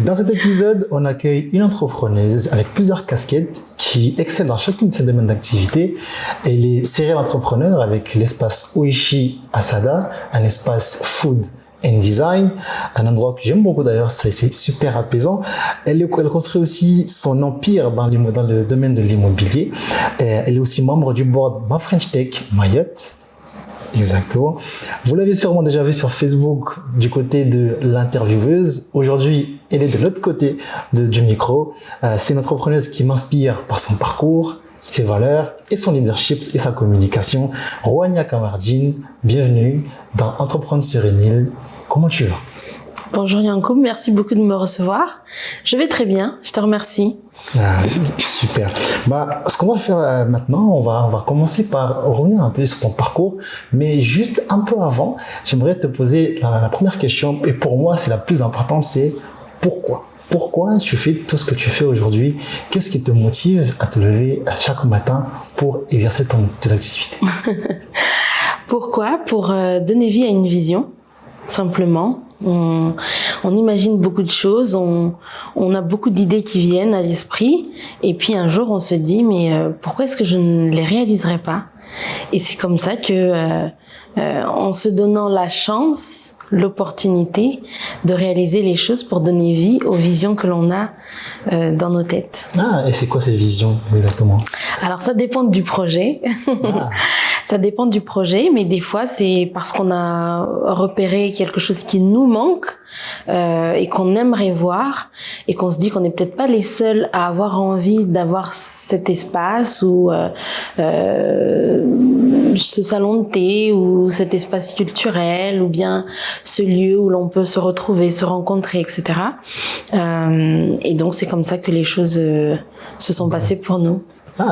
Dans cet épisode, on accueille une entrepreneuse avec plusieurs casquettes qui excelle dans chacune de ses domaines d'activité. Elle est serial entrepreneur avec l'espace Oishi Asada, un espace food and design, un endroit que j'aime beaucoup d'ailleurs, c'est super apaisant. Elle construit aussi son empire dans le domaine de l'immobilier. Elle est aussi membre du board Ma French Tech Mayotte. Exactement. Vous l'avez sûrement déjà vu sur Facebook du côté de l'intervieweuse. Aujourd'hui, elle est de l'autre côté du micro. C'est une entrepreneuse qui m'inspire par son parcours, ses valeurs et son leadership et sa communication. Rouania Kamardine, bienvenue dans Entreprendre sur une île. Comment tu vas? Bonjour Yankoub, merci beaucoup de me recevoir. Je vais très bien, je te remercie. Super. Ce qu'on va faire maintenant, on va commencer par revenir un peu sur ton parcours, mais juste un peu avant, j'aimerais te poser la première question, et pour moi c'est la plus importante, c'est pourquoi? Pourquoi tu fais tout ce que tu fais aujourd'hui? Qu'est-ce qui te motive à te lever chaque matin pour exercer tes activités? Pourquoi? Pour donner vie à une vision, simplement. On imagine beaucoup de choses, on a beaucoup d'idées qui viennent à l'esprit, et puis un jour on se dit mais pourquoi est-ce que je ne les réaliserai pas? Et c'est comme ça que en se donnant la chance, l'opportunité de réaliser les choses pour donner vie aux visions que l'on a dans nos têtes. Et c'est quoi ces visions exactement? Alors ça dépend du projet. Ça dépend du projet, mais des fois c'est parce qu'on a repéré quelque chose qui nous manque et qu'on aimerait voir, et qu'on se dit qu'on n'est peut-être pas les seuls à avoir envie d'avoir cet espace ou ce salon de thé ou cet espace culturel ou bien ce lieu où l'on peut se retrouver, se rencontrer, etc. Et donc c'est comme ça que les choses se sont passées pour nous.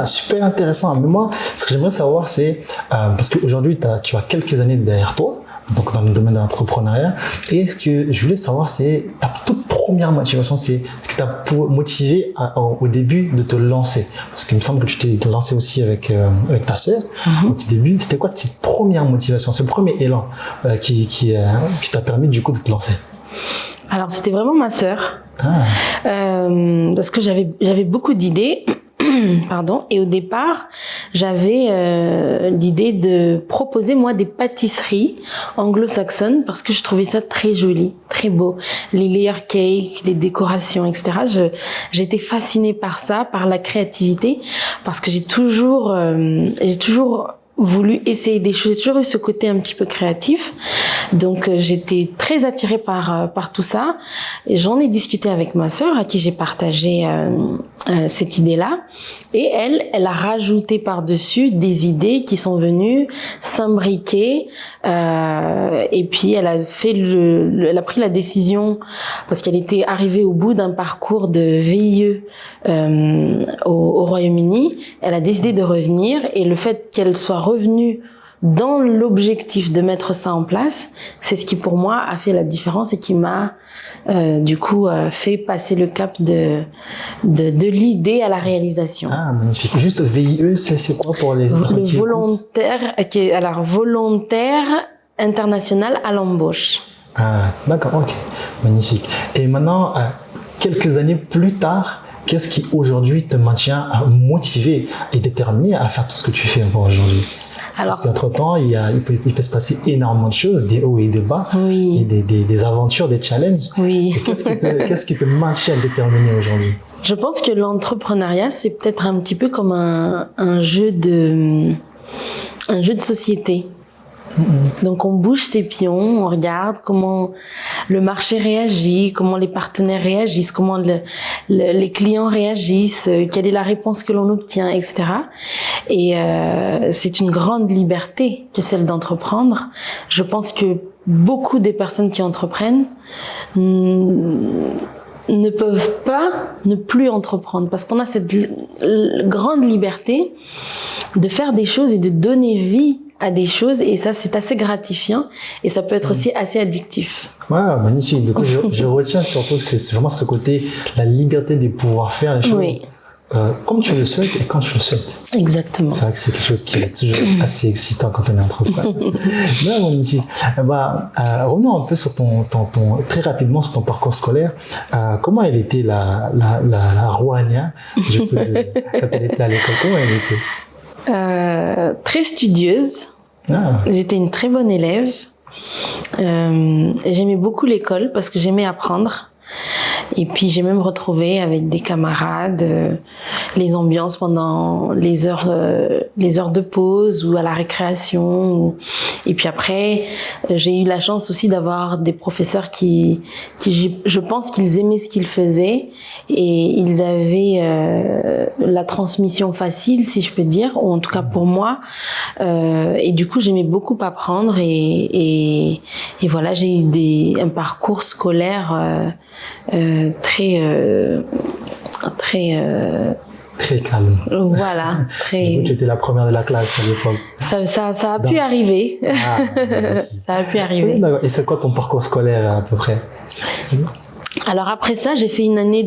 Super intéressant. Mais moi, ce que j'aimerais savoir, c'est, parce qu'aujourd'hui, tu as quelques années derrière toi, donc dans le domaine de l'entrepreneuriat, et ce que je voulais savoir, c'est ta toute première motivation, c'est ce qui t'a motivé au début de te lancer. Parce qu'il me semble que tu t'es lancé aussi avec ta sœur au petit début. C'était quoi cette première motivation, ce premier élan qui t'a permis du coup de te lancer? Alors, c'était vraiment ma sœur. Parce que j'avais beaucoup d'idées. Pardon. Et au départ, j'avais l'idée de proposer moi des pâtisseries anglo-saxonnes parce que je trouvais ça très joli, très beau. Les layer cakes, les décorations, etc. J'étais fascinée par ça, par la créativité, parce que j'ai toujours voulu essayer des choses. J'ai toujours eu ce côté un petit peu créatif. Donc j'étais très attirée par tout ça. Et j'en ai discuté avec ma sœur à qui j'ai partagé cette idée-là. Et elle a rajouté par-dessus des idées qui sont venues s'imbriquer. Et puis elle a pris la décision, parce qu'elle était arrivée au bout d'un parcours de VIE au Royaume-Uni. Elle a décidé de revenir, et le fait qu'elle soit revenue dans l'objectif de mettre ça en place, c'est ce qui pour moi a fait la différence et qui m'a du coup fait passer le cap de l'idée à la réalisation. Magnifique. Juste VIE, c'est quoi pour les le volontaire volontaire international à l'embauche. D'accord, ok, magnifique. Et maintenant, quelques années plus tard, qu'est-ce qui aujourd'hui te maintient motivé et déterminé à faire tout ce que tu fais encore aujourd'hui? Parce qu'entre-temps, il peut se passer énormément de choses, des hauts et des bas, et des aventures, des challenges. Oui. Qu'est-ce qui te maintient déterminé aujourd'hui? Je pense que l'entrepreneuriat, c'est peut-être un petit peu comme un jeu de société. Donc on bouge ses pions, on regarde comment le marché réagit, comment les partenaires réagissent, comment les clients réagissent, quelle est la réponse que l'on obtient, etc. Et c'est une grande liberté que celle d'entreprendre. Je pense que beaucoup des personnes qui entreprennent ne peuvent pas ne plus entreprendre, parce qu'on a cette grande liberté de faire des choses et de donner vie à des choses, et ça c'est assez gratifiant, et ça peut être aussi assez addictif. Magnifique. Du coup, je retiens surtout que c'est vraiment ce côté, la liberté de pouvoir faire les choses comme tu le souhaites et quand tu le souhaites. Exactement. C'est vrai que c'est quelque chose qui est toujours assez excitant quand on est entrepreneur. Bien, magnifique. Revenons un peu sur très rapidement sur ton parcours scolaire. Comment elle était la Rouhania, du coup, quand elle était à l'école? Comment elle était? Très studieuse. J'étais une très bonne élève. J'aimais beaucoup l'école parce que j'aimais apprendre. Et puis j'ai même retrouvé avec des camarades les ambiances pendant les heures de pause ou à la récréation. Et puis après, j'ai eu la chance aussi d'avoir des professeurs qui je pense qu'ils aimaient ce qu'ils faisaient et ils avaient la transmission facile, si je peux dire, ou en tout cas pour moi. Et du coup, j'aimais beaucoup apprendre et voilà, j'ai eu un parcours scolaire très calme. Voilà, très. Du coup, tu étais la première de la classe à l'époque. Ça a pu arriver. Ça a pu arriver. D'accord. Et c'est quoi ton parcours scolaire à peu près? Alors après ça, j'ai fait une année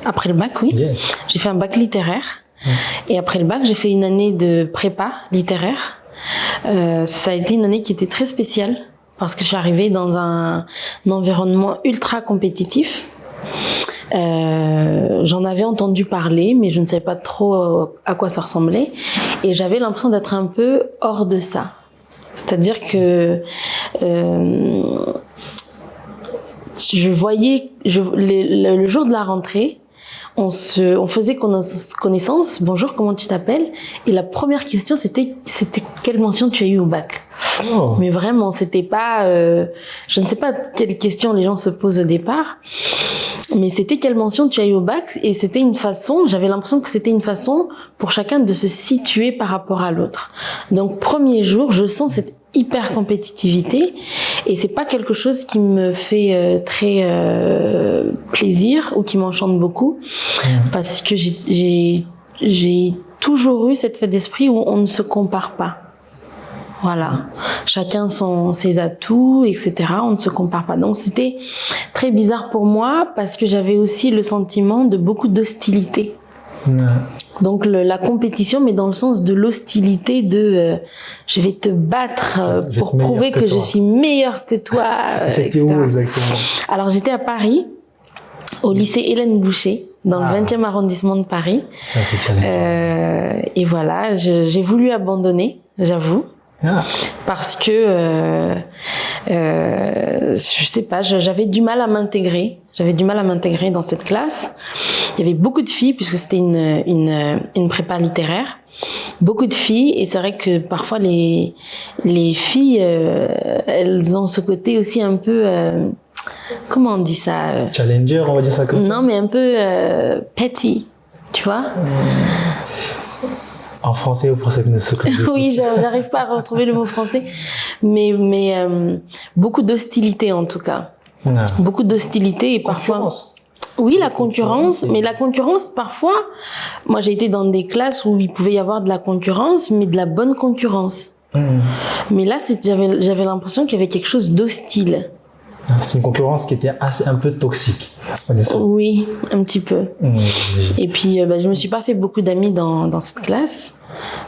Après le bac, oui. Yes. J'ai fait un bac littéraire. Et après le bac, j'ai fait une année de prépa littéraire. Ça a été une année qui était très spéciale parce que je suis arrivée dans un environnement ultra compétitif. J'en avais entendu parler, mais je ne savais pas trop à quoi ça ressemblait. Et j'avais l'impression d'être un peu hors de ça. C'est-à-dire que je voyais, le jour de la rentrée, on faisait connaissance. Bonjour, comment tu t'appelles? Et la première question, c'était quelle mention tu as eu au bac? Oh. Mais vraiment, c'était pas, je ne sais pas quelle question les gens se posent au départ, mais c'était quelle mention tu as eu au bac, et c'était une façon, j'avais l'impression que c'était une façon pour chacun de se situer par rapport à l'autre. Donc, premier jour, je sens cette hyper compétitivité, et c'est pas quelque chose qui me fait très plaisir ou qui m'enchante beaucoup, parce que j'ai toujours eu cet état d'esprit où on ne se compare pas. Voilà, chacun ses atouts, etc. On ne se compare pas. Donc c'était très bizarre pour moi parce que j'avais aussi le sentiment de beaucoup d'hostilité. Donc la compétition, mais dans le sens de l'hostilité de je vais te battre pour prouver que je suis meilleure que toi. C'était où exactement? Alors j'étais à Paris, au lycée Hélène Boucher, dans le 20e arrondissement de Paris. Ça, c'est challengeant. Et voilà, j'ai voulu abandonner, j'avoue. Parce que je sais pas, j'avais du mal à m'intégrer. J'avais du mal à m'intégrer dans cette classe. Il y avait beaucoup de filles puisque c'était une prépa littéraire. Beaucoup de filles, et c'est vrai que parfois les filles elles ont ce côté aussi un peu comment on dit ça? Challenger, on va dire ça comme ça. Non, mais un peu petty, tu vois. En français ou pour ceux qui ne se connaissent pas? Oui, j'arrive pas à retrouver le mot français, mais beaucoup d'hostilité en tout cas. Beaucoup d'hostilité et parfois. Oui, la concurrence, mais la concurrence parfois. Moi, j'ai été dans des classes où il pouvait y avoir de la concurrence, mais de la bonne concurrence. Mais là, j'avais l'impression qu'il y avait quelque chose d'hostile. C'est une concurrence qui était un peu toxique. Oui, un petit peu. Et puis, je me suis pas fait beaucoup d'amis dans cette classe.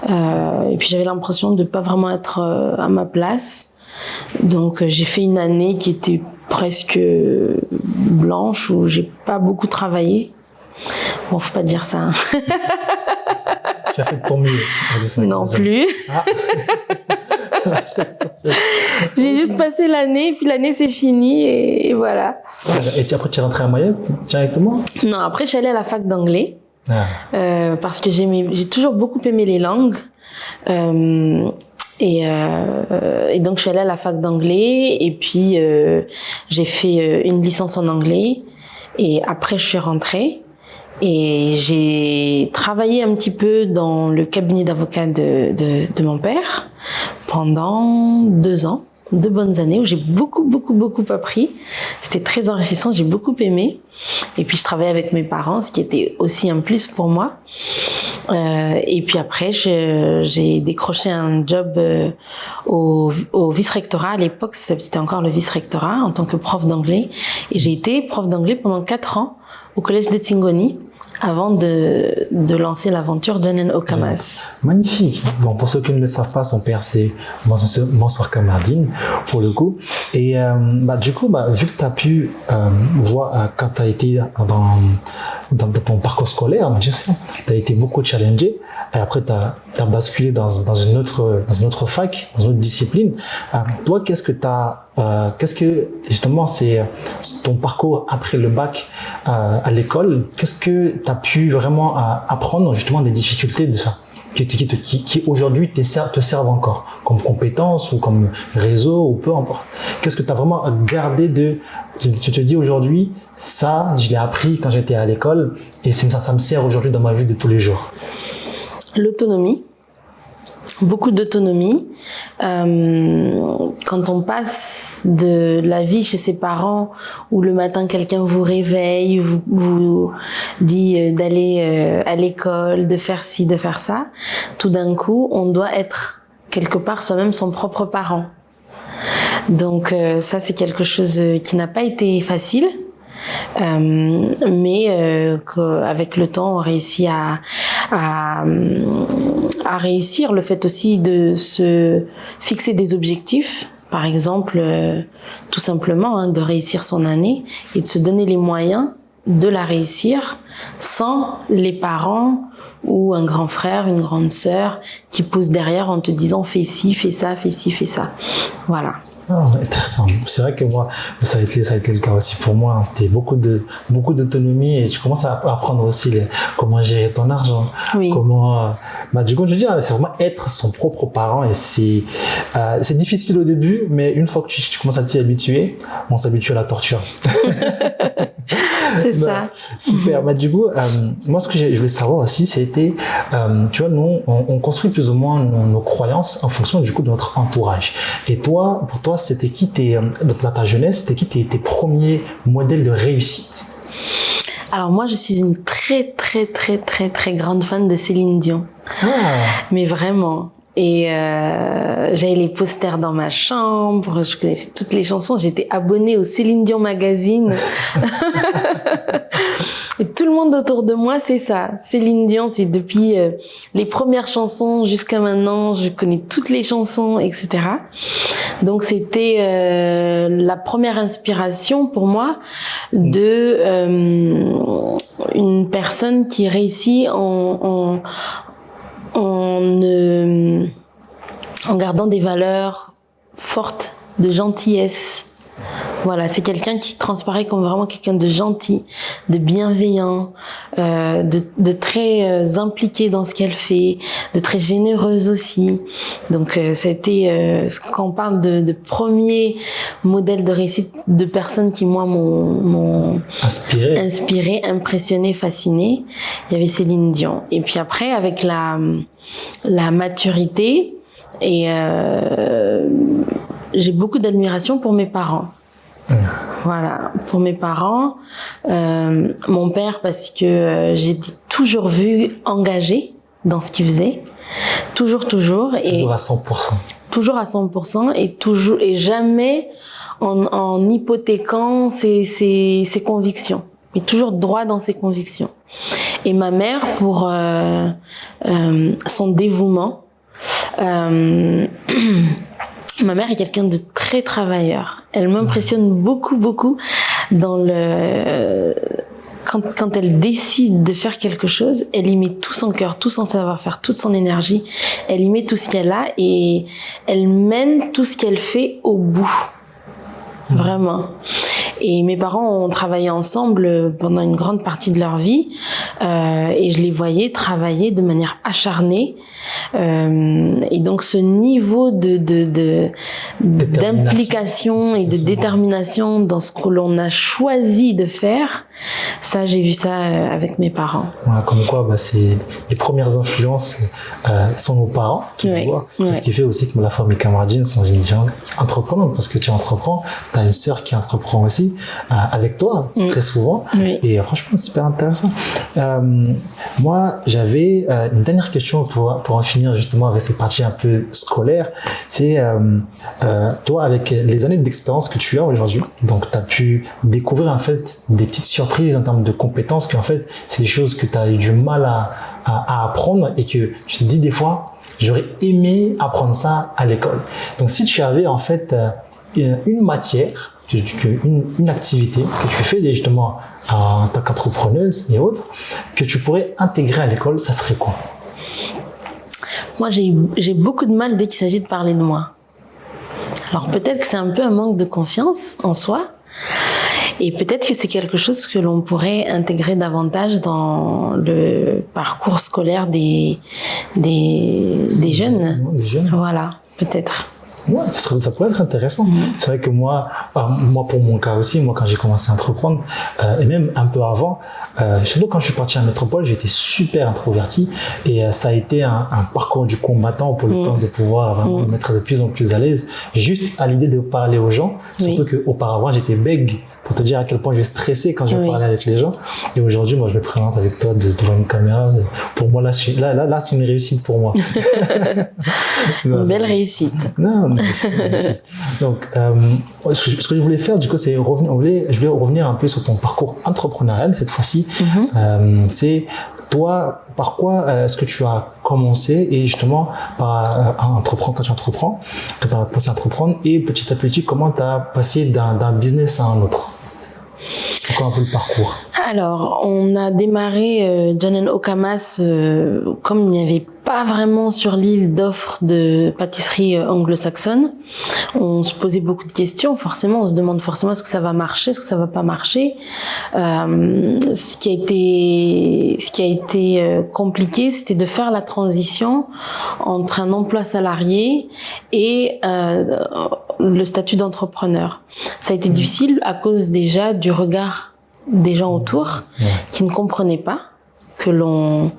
Et puis, j'avais l'impression de pas vraiment être à ma place. Donc, j'ai fait une année qui était presque blanche, où j'ai pas beaucoup travaillé. Bon, faut pas dire ça. Hein. Tu as fait de ton mieux. Non plus. Ah. J'ai juste passé l'année, puis l'année c'est fini et voilà. Et après tu es rentrée à Mayotte directement? Non, après je suis allée à la fac d'anglais parce que j'ai toujours beaucoup aimé les langues et donc je suis allée à la fac d'anglais et puis j'ai fait une licence en anglais et après je suis rentrée. Et j'ai travaillé un petit peu dans le cabinet d'avocat de mon père pendant 2 ans, 2 bonnes années où j'ai beaucoup appris. C'était très enrichissant, j'ai beaucoup aimé. Et puis je travaillais avec mes parents, ce qui était aussi un plus pour moi. Et puis après, j'ai décroché un job au vice-rectorat. À l'époque, c'était encore le vice-rectorat en tant que prof d'anglais. Et j'ai été prof d'anglais pendant 4 ans au collège de Tingoni avant de lancer l'aventure Janen Okamas. Magnifique. Bon, pour ceux qui ne le savent pas, son père c'est Mansour Kamardine pour le coup. Et du coup, vu que tu as pu voir quand tu as été dans ton parcours scolaire, tu as été beaucoup challengé. Et après, tu as basculé dans une autre fac, dans une autre discipline. Toi, qu'est-ce que justement c'est ton parcours après le bac à l'école? Qu'est-ce que tu as pu vraiment apprendre justement des difficultés de ça, qui aujourd'hui te servent encore comme compétences ou comme réseau ou peu importe? Qu'est-ce que tu as vraiment gardé tu te dis aujourd'hui, ça, je l'ai appris quand j'étais à l'école et ça me sert aujourd'hui dans ma vie de tous les jours? L'autonomie, beaucoup d'autonomie. Quand on passe de la vie chez ses parents où le matin quelqu'un vous réveille, vous dit d'aller à l'école, de faire ci, de faire ça, tout d'un coup, on doit être quelque part soi-même son propre parent. Donc ça, c'est quelque chose qui n'a pas été facile. Mais qu'avec le temps on réussit à réussir. Le fait aussi de se fixer des objectifs, par exemple tout simplement de réussir son année et de se donner les moyens de la réussir sans les parents ou un grand frère, une grande sœur qui pousse derrière en te disant fais ci, fais ça, fais ci, fais ça. Voilà. Oh, intéressant. C'est vrai que moi, ça a été le cas aussi pour moi. C'était beaucoup d'autonomie et tu commences à apprendre aussi comment gérer ton argent. Oui. Comment, du coup, je veux dire, c'est vraiment être son propre parent et c'est difficile au début, mais une fois que tu commences à t'y habituer, on s'habitue à la torture. C'est ça. Super. Du coup, moi, ce que je voulais savoir aussi, c'était, tu vois, nous, on construit plus ou moins nos croyances en fonction du coup de notre entourage. Et toi, pour toi, c'était qui dans ta jeunesse, c'était qui tes premiers modèles de réussite? Alors moi, je suis une très très très très très grande fan de Céline Dion. Mais vraiment. Et j'avais les posters dans ma chambre, je connaissais toutes les chansons, j'étais abonnée au Céline Dion Magazine. Et tout le monde autour de moi, c'est ça. Céline Dion, c'est depuis les premières chansons jusqu'à maintenant, je connais toutes les chansons, etc. Donc c'était la première inspiration pour moi de une personne qui réussit en gardant des valeurs fortes de gentillesse. Voilà, c'est quelqu'un qui transparaît comme vraiment quelqu'un de gentil, de bienveillant, de très impliqué dans ce qu'elle fait, de très généreuse aussi. Donc c'était quand on parle de premier modèle de réussite de personnes qui moi m'ont inspiré, impressionné, fasciné. Il y avait Céline Dion. Et puis après avec la maturité et j'ai beaucoup d'admiration pour mes parents. Voilà, pour mes parents, mon père parce que j'ai toujours vu engagé dans ce qu'il faisait, toujours et à 100%. Toujours à 100% et jamais en hypothéquant ses convictions, mais toujours droit dans ses convictions. Et ma mère pour son dévouement. Ma mère est quelqu'un de très travailleur. Elle m'impressionne beaucoup dans quand elle décide de faire quelque chose, elle y met tout son cœur, tout son savoir-faire, toute son énergie. Elle y met tout ce qu'elle a et elle mène tout ce qu'elle fait au bout. Vraiment. Et mes parents ont travaillé ensemble pendant une grande partie de leur vie et je les voyais travailler de manière acharnée. Et donc ce niveau d'implication et de détermination dans ce que l'on a choisi de faire, ça j'ai vu ça avec mes parents. Voilà, comme quoi c'est les premières influences sont nos parents qui nous voient. C'est ce qui fait aussi que la famille Kamardine sont une entreprenante parce que tu entreprends, tu as une sœur qui entreprend aussi. aussi avec toi très souvent. Oui. Et franchement, c'est super intéressant. Moi, j'avais une dernière question pour en finir justement avec cette partie un peu scolaire. C'est toi, avec les années d'expérience que tu as aujourd'hui, donc tu as pu découvrir en fait des petites surprises en termes de compétences, qu'en fait, c'est des choses que tu as eu du mal à apprendre et que tu te dis des fois, j'aurais aimé apprendre ça à l'école. Donc, si tu avais en fait une matière, une activité que tu fais justement en tant qu'entrepreneuse et autres, que tu pourrais intégrer à l'école, ça serait quoi? Moi, j'ai beaucoup de mal dès qu'il s'agit de parler de moi. Alors peut-être que c'est un peu un manque de confiance en soi, et peut-être que c'est quelque chose que l'on pourrait intégrer davantage dans le parcours scolaire des jeunes. Des jeunes. Voilà, peut-être. Ouais, ça pourrait être intéressant. C'est vrai que moi, pour mon cas aussi, moi, quand j'ai commencé à entreprendre, et même un peu avant, surtout quand je suis parti à Métropole, j'étais super introverti et ça a été un parcours du combattant pour le temps de pouvoir vraiment me mettre de plus en plus à l'aise, juste à l'idée de parler aux gens, surtout qu'auparavant, j'étais bègue. Pour te dire à quel point je stressais quand je parlais avec les gens. Et aujourd'hui, moi, je me présente avec toi devant une caméra. Pour moi, là, c'est une réussite pour moi. Une belle réussite. Non, mais c'est une réussite. Donc, ce que je voulais faire, du coup, c'est je voulais revenir un peu sur ton parcours entrepreneurial cette fois-ci. C'est toi, par quoi est-ce que tu as commencé et justement quand tu entreprends, quand tu as commencé à entreprendre et petit à petit, comment tu as passé d'un business à un autre? C'est quoi un peu le parcours? Alors, on a démarré John & Okamas comme il n'y avait pas vraiment sur l'île d'offres de pâtisserie anglo-saxonne. On se posait beaucoup de questions, forcément, on se demande forcément est-ce que ça va marcher, est-ce que ça va pas marcher. Ce qui a été compliqué, c'était de faire la transition entre un emploi salarié et le statut d'entrepreneur. Ça a été difficile à cause déjà du regard des gens autour qui ne comprenaient pas que l'on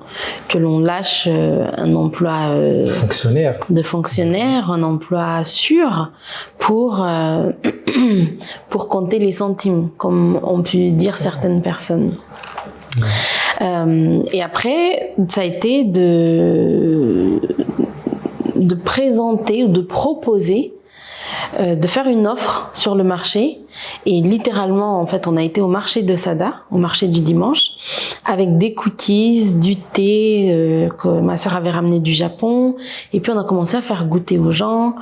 lâche un emploi de fonctionnaire, un emploi sûr pour compter les centimes, comme ont pu dire certaines personnes. Et après, ça a été de présenter ou de proposer de faire une offre sur le marché. Et littéralement, en fait, on a été au marché de Sada, au marché du dimanche, avec des cookies, du thé que ma sœur avait ramené du Japon. Et puis, on a commencé à faire goûter aux gens,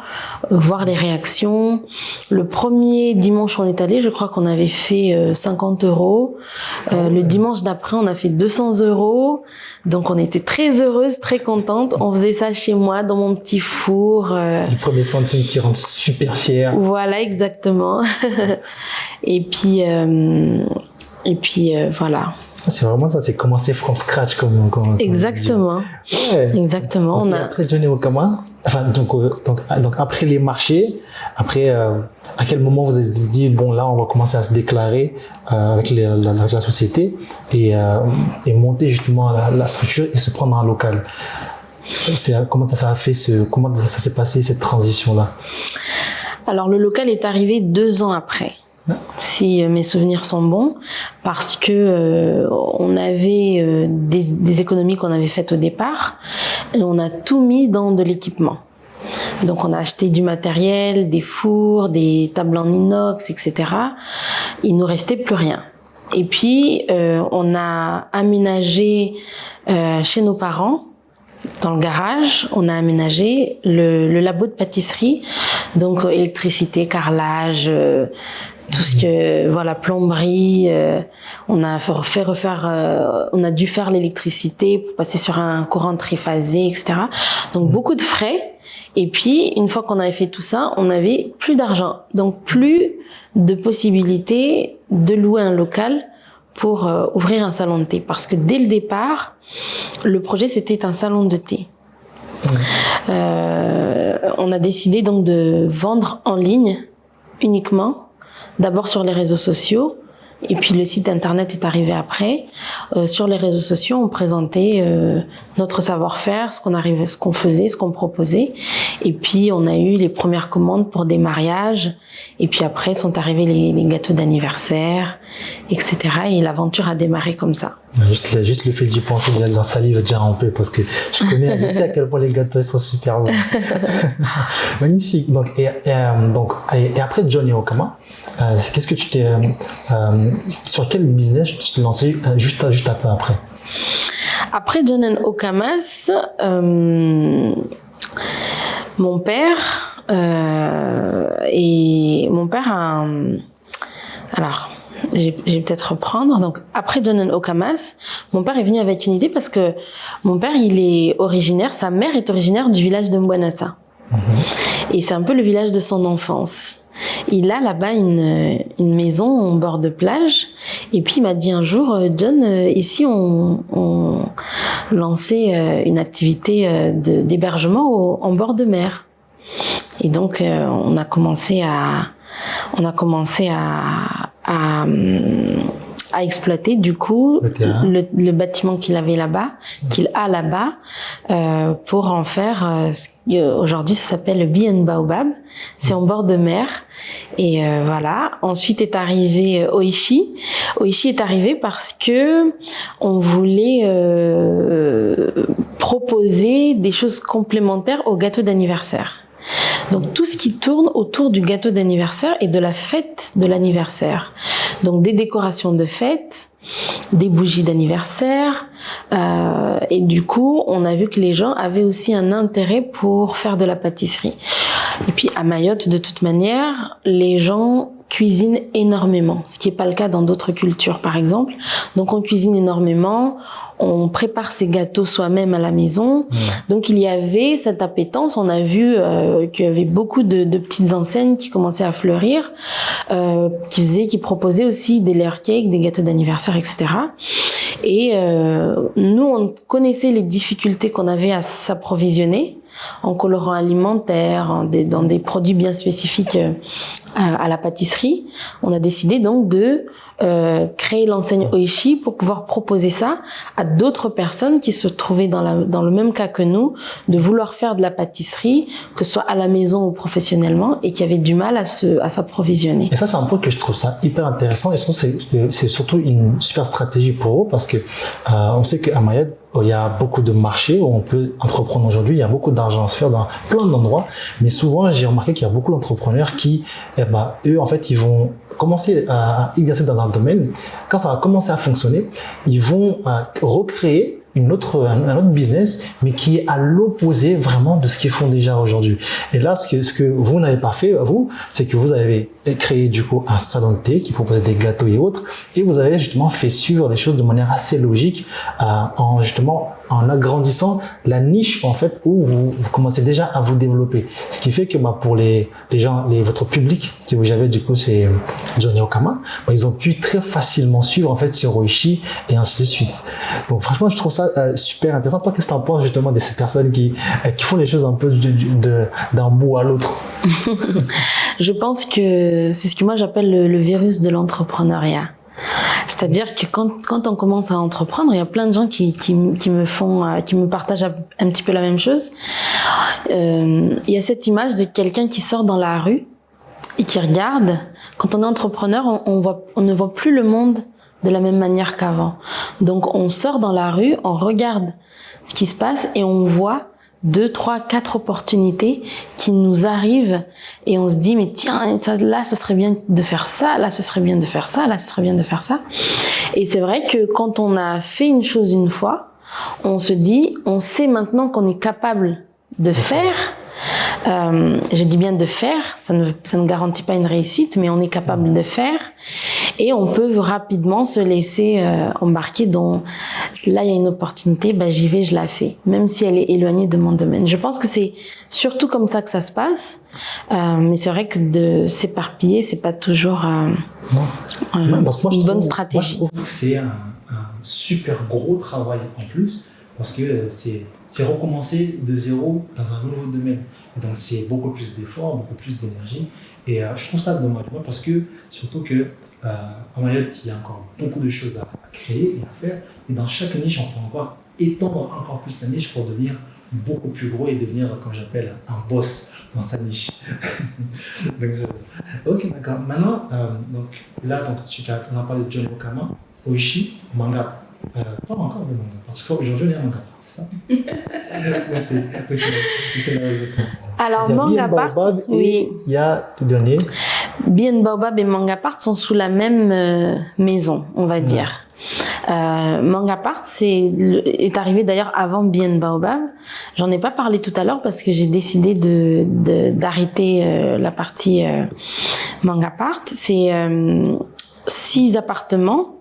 voir les réactions. Le premier dimanche où on est allé, je crois qu'on avait fait 50 €. Le dimanche d'après, on a fait 200 €. Donc, on était très heureuses, très contentes. On faisait ça chez moi, dans mon petit four. Les premiers centimes qui rendent super fiers. Voilà, exactement. Et puis voilà. C'est vraiment ça, c'est commencer from scratch comme exactement. Exactement. Donc, après John & Okamas, donc après les marchés, après à quel moment vous avez dit bon là on va commencer à se déclarer avec la société et monter justement la structure et se prendre un local. Comment ça s'est passé cette transition là? Alors le local est arrivé 2 ans après. Si mes souvenirs sont bons, parce que on avait des économies qu'on avait faites au départ et on a tout mis dans de l'équipement. Donc on a acheté du matériel, des fours, des tables en inox, etc. Il nous restait plus rien. Et puis on a aménagé chez nos parents. Dans le garage, on a aménagé le labo de pâtisserie, donc électricité, carrelage, tout ce que voilà, plomberie. On a on a dû faire l'électricité pour passer sur un courant triphasé, etc. Donc beaucoup de frais. Et puis une fois qu'on avait fait tout ça, on n'avait plus d'argent, donc plus de possibilité de louer un local pour ouvrir un salon de thé. Parce que dès le départ, le projet, c'était un salon de thé. On a décidé donc de vendre en ligne uniquement, d'abord sur les réseaux sociaux, Et puis le site internet est arrivé après. Sur les réseaux sociaux, on présentait notre savoir-faire, ce qu'on faisait, ce qu'on proposait. Et puis on a eu les premières commandes pour des mariages. Et puis après sont arrivés les gâteaux d'anniversaire, etc. Et l'aventure a démarré comme ça. Juste le fait d'y penser, la salive déjà un peu, parce que je sais à quel point les gâteaux sont super bons. Magnifique. Donc, et après John et Okama, qu'est-ce que tu t'es, sur quel business tu t'es lancé juste un peu après? Après John and Okamas, mon père a alors, je vais peut-être reprendre. Donc, après John and Okamas, mon père est venu avec une idée parce que mon père, sa mère est originaire du village de Mbwanatsa. Et c'est un peu le village de son enfance. Il a là-bas une maison en bord de plage. Et puis, il m'a dit un jour, John, ici, on lançait une activité d'hébergement en bord de mer. Et donc, on a commencé à exploiter du coup le bâtiment qu'il a là-bas pour en faire aujourd'hui ça s'appelle le Bee & Baobab. C'est en bord de mer et voilà. Ensuite est arrivé Oishi. Oishi est arrivé parce que on voulait proposer des choses complémentaires au gâteau d'anniversaire. Donc tout ce qui tourne autour du gâteau d'anniversaire et de la fête de l'anniversaire. Donc des décorations de fête, des bougies d'anniversaire, et du coup on a vu que les gens avaient aussi un intérêt pour faire de la pâtisserie. Et puis à Mayotte, de toute manière, les gens cuisinent énormément, ce qui n'est pas le cas dans d'autres cultures par exemple. Donc on cuisine énormément, on prépare ses gâteaux soi-même à la maison. Donc il y avait cette appétence, on a vu qu'il y avait beaucoup de petites enseignes qui commençaient à fleurir, qui proposaient aussi des layer cakes, des gâteaux d'anniversaire, etc. Et nous, on connaissait les difficultés qu'on avait à s'approvisionner en colorant alimentaire, dans des produits bien spécifiques à la pâtisserie. On a décidé donc de créer l'enseigne Oishi pour pouvoir proposer ça à d'autres personnes qui se trouvaient dans le même cas que nous, de vouloir faire de la pâtisserie, que ce soit à la maison ou professionnellement, et qui avaient du mal à s'approvisionner. Et ça, c'est un point que je trouve ça hyper intéressant, et je trouve que c'est surtout une super stratégie pour eux, parce que on sait qu'à Mayotte, il y a beaucoup de marchés où on peut entreprendre aujourd'hui, il y a beaucoup d'argent à se faire dans plein d'endroits, mais souvent j'ai remarqué qu'il y a beaucoup d'entrepreneurs qui, eux en fait, ils vont commencer à exercer dans un domaine. Quand ça va commencer à fonctionner, ils vont recréer un autre business, mais qui est à l'opposé vraiment de ce qu'ils font déjà aujourd'hui. Et là, ce que vous n'avez pas fait, vous, c'est que vous avez créé du coup un salon de thé qui propose des gâteaux et autres, et vous avez justement fait suivre les choses de manière assez logique, en agrandissant la niche en fait où vous commencez déjà à vous développer. Ce qui fait que pour les gens, votre public que vous avez du coup, c'est John et Okama, ils ont pu très facilement suivre en fait sur Oishi et ainsi de suite. Donc franchement, je trouve ça super intéressant. Toi, qu'est-ce que tu en penses justement de ces personnes qui font les choses un peu d'un bout à l'autre? Je pense que c'est ce que moi j'appelle le virus de l'entrepreneuriat. C'est-à-dire que quand on commence à entreprendre, il y a plein de gens qui me partagent un petit peu la même chose. Il y a cette image de quelqu'un qui sort dans la rue et qui regarde. Quand on est entrepreneur, on ne voit plus le monde de la même manière qu'avant. Donc on sort dans la rue, on regarde ce qui se passe et on voit 2, 3, 4 opportunités qui nous arrivent et on se dit mais tiens, là ce serait bien de faire ça, là ce serait bien de faire ça, là ce serait bien de faire ça. Et c'est vrai que quand on a fait une chose une fois, on se dit, on sait maintenant qu'on est capable de faire. Je dis bien de faire, ça ne garantit pas une réussite, mais on est capable de faire et on peut rapidement se laisser embarquer dans là il y a une opportunité, j'y vais, je la fais, même si elle est éloignée de mon domaine. Je pense que c'est surtout comme ça que ça se passe, mais c'est vrai que de s'éparpiller, c'est pas toujours une bonne stratégie. Moi je trouve que c'est un super gros travail en plus, parce que c'est recommencer de zéro dans un nouveau domaine. Et donc c'est beaucoup plus d'efforts, beaucoup plus d'énergie. Et je trouve ça dommage, parce que surtout que à Mayotte, il y a encore beaucoup de choses à créer et à faire. Et dans chaque niche, on peut encore étendre encore plus la niche pour devenir beaucoup plus gros et devenir, comme j'appelle, un boss dans sa niche. Donc, ok, d'accord. Maintenant, donc, là, on a parlé de John Okama, Oishi, manga. Pas encore de manga, parce qu'aujourd'hui, on est un manga, c'est ça? C'est alors, Manga Part, oui. Il y a le dernier. Bien Baobab et Manga Part sont sous la même maison, on va dire. Manga Part est arrivé d'ailleurs avant Bien Baobab. J'en ai pas parlé tout à l'heure parce que j'ai décidé d'arrêter la partie Manga Part. C'est 6 appartements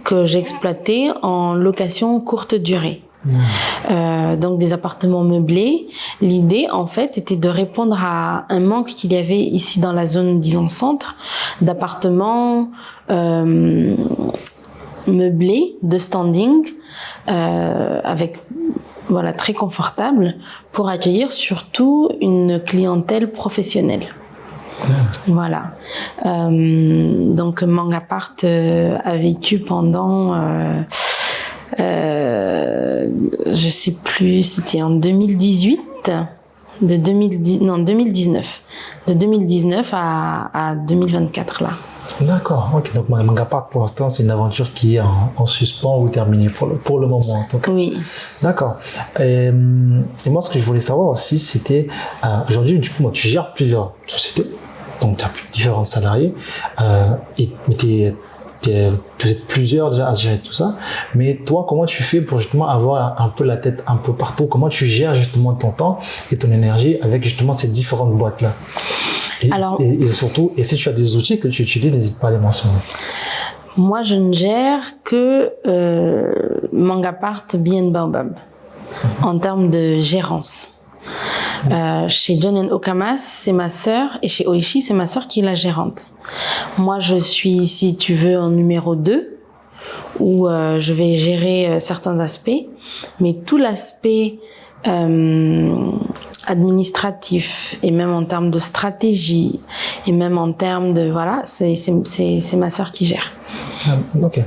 que j'exploitais en location courte durée. Donc des appartements meublés. L'idée en fait était de répondre à un manque qu'il y avait ici dans la zone, disons centre, d'appartements meublés de standing avec voilà très confortable pour accueillir surtout une clientèle professionnelle. Voilà. Donc Manga Part a vécu pendant je sais plus, c'était en 2018, de 2019 à 2024 là. D'accord, ok. Donc Manga Part pour l'instant c'est une aventure qui est en suspens ou terminée pour le moment. Donc, oui. D'accord. Et moi ce que je voulais savoir aussi c'était aujourd'hui du coup tu gères plusieurs sociétés, donc tu as différents salariés et vous êtes plusieurs déjà à gérer tout ça, mais toi comment tu fais pour justement avoir un peu la tête un peu partout? Comment tu gères justement ton temps et ton énergie avec justement ces différentes boîtes là? Et surtout, et si tu as des outils que tu utilises, n'hésite pas à les mentionner. Moi je ne gère que Manga Part Bien Baobab en termes de gérance. Chez John Okama, c'est ma sœur, et chez Oishi, c'est ma sœur qui est la gérante. Moi, je suis, si tu veux, en numéro 2, où je vais gérer certains aspects, mais tout l'aspect administratif, et même en termes de stratégie, et même en termes de... Voilà, c'est ma sœur qui gère. Ok.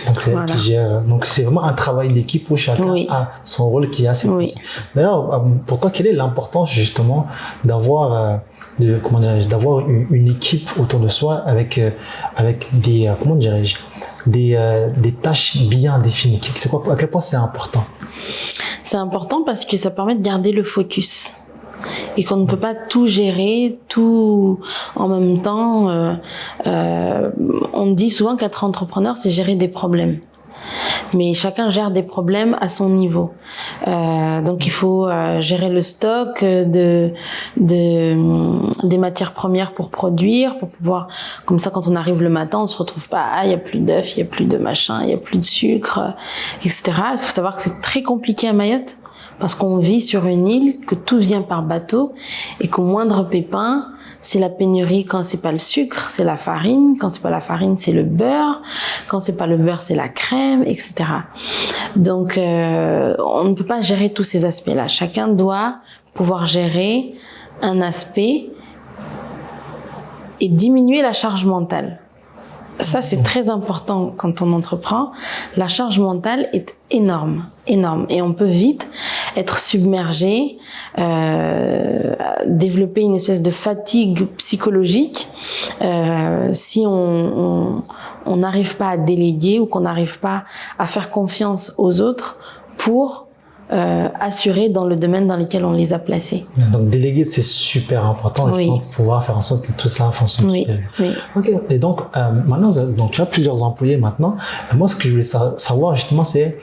Donc c'est elle qui gère. Donc c'est vraiment un travail d'équipe où chacun a son rôle qui est assez précis. D'ailleurs, pour toi, quelle est l'importance justement d'avoir d'avoir une équipe autour de soi avec des comment dirais-je des tâches bien définies? C'est quoi, à quel point c'est important? C'est important parce que ça permet de garder le focus. Et qu'on ne peut pas tout gérer, tout en même temps. On dit souvent qu'être entrepreneur, c'est gérer des problèmes. Mais chacun gère des problèmes à son niveau. Donc il faut gérer le stock des matières premières pour produire, pour pouvoir, comme ça quand on arrive le matin, on se retrouve pas, il y a plus d'œufs, il y a plus de machin, il y a plus de sucre, etc. Il faut savoir que c'est très compliqué à Mayotte. Parce qu'on vit sur une île, que tout vient par bateau et qu'au moindre pépin, c'est la pénurie. Quand c'est pas le sucre, c'est la farine. Quand c'est pas la farine, c'est le beurre. Quand c'est pas le beurre, c'est la crème, etc. Donc, on ne peut pas gérer tous ces aspects-là. Chacun doit pouvoir gérer un aspect et diminuer la charge mentale. Ça, c'est très important quand on entreprend. La charge mentale est énorme, énorme. Et on peut vite être submergé, développer une espèce de fatigue psychologique si on n'arrive pas à déléguer ou qu'on n'arrive pas à faire confiance aux autres pour assurer dans le domaine dans lequel on les a placés. Donc déléguer, c'est super important pour pouvoir faire en sorte que tout ça fonctionne super bien. Oui. Ok. Et donc maintenant, donc tu as plusieurs employés maintenant. Et moi, ce que je voulais savoir justement, c'est